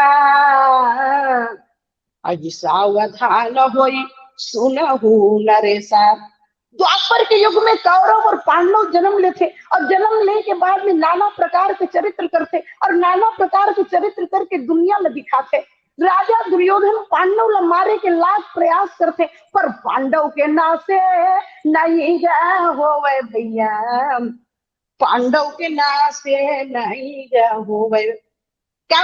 आज सावधान होई सुनहु नरेशा। द्वापर के युग में कौरव और पांडव जन्म लेते, और जन्म लेने के बाद में नाना प्रकार के चरित्र करते, और नाना प्रकार के चरित्र करके दुनिया में दिखाते। राजा दुर्योधन पांडव ला मारे के लाख प्रयास करते, पर पांडव के नासे नहीं गए होवे भैया, पांडव के नासे नहीं गए होवे। क्या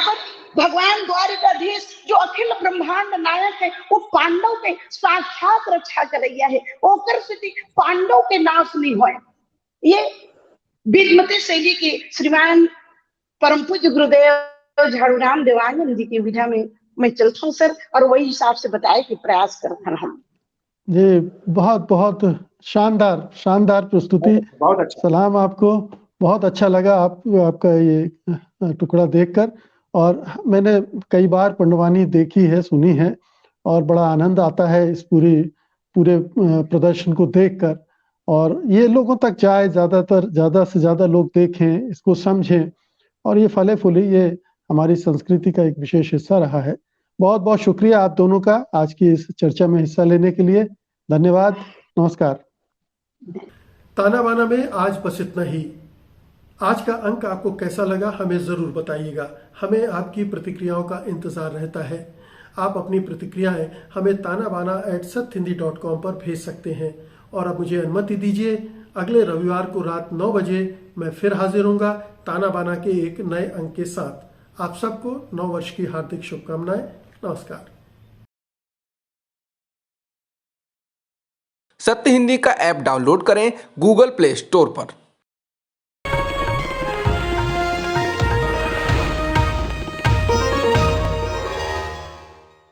भगवान द्वारिकाधीश जो अखिल ब्रह्मांड नायक है, वो पांडव के साक्षात रक्षा करैया है, ओकर से पांडव के नाश नहीं होए। ये बीजमती शैली की श्रीमान परम पूज्य गुरुदेव झाड़ूराम देवानंद जी की विधा में मैं चलता हूँ सर, और वही हिसाब से बताए कि प्रयास करते हैं हम।
जी, बहुत बहुत शानदार शानदार प्रस्तुति,
बहुत अच्छा।
सलाम आपको, बहुत अच्छा लगा आपका ये टुकड़ा देखकर। और मैंने कई बार पंडवानी देखी है, सुनी है, और बड़ा आनंद आता है इस पूरे प्रदर्शन को देखकर। और ये लोगों तक जाए, ज़्यादा से ज़्यादा लोग देखें, इसको समझें, और ये फले फूले, ये हमारी संस्कृति का एक विशेष हिस्सा रहा है। बहुत बहुत शुक्रिया आप दोनों का आज की इस चर्चा में हिस्सा लेने के लिए। धन्यवाद, नमस्कार। ताना बाना में आज बस इतना ही। आज का अंक आपको कैसा लगा हमें ज़रूर बताइएगा। हमें आपकी प्रतिक्रियाओं का इंतज़ार रहता है। आप अपनी प्रतिक्रियाएं हमें tanabana@sathindi.com पर भेज सकते हैं। और अब मुझे अनुमति दीजिए, अगले रविवार को रात 9 बजे मैं फिर हाजिर होऊंगा ताना बाना के एक नए अंक के साथ। आप सबको नव वर्ष की हार्दिक शुभकामनाएं। नमस्कार।
सत्य हिंदी का ऐप डाउनलोड करें गूगल प्ले स्टोर पर।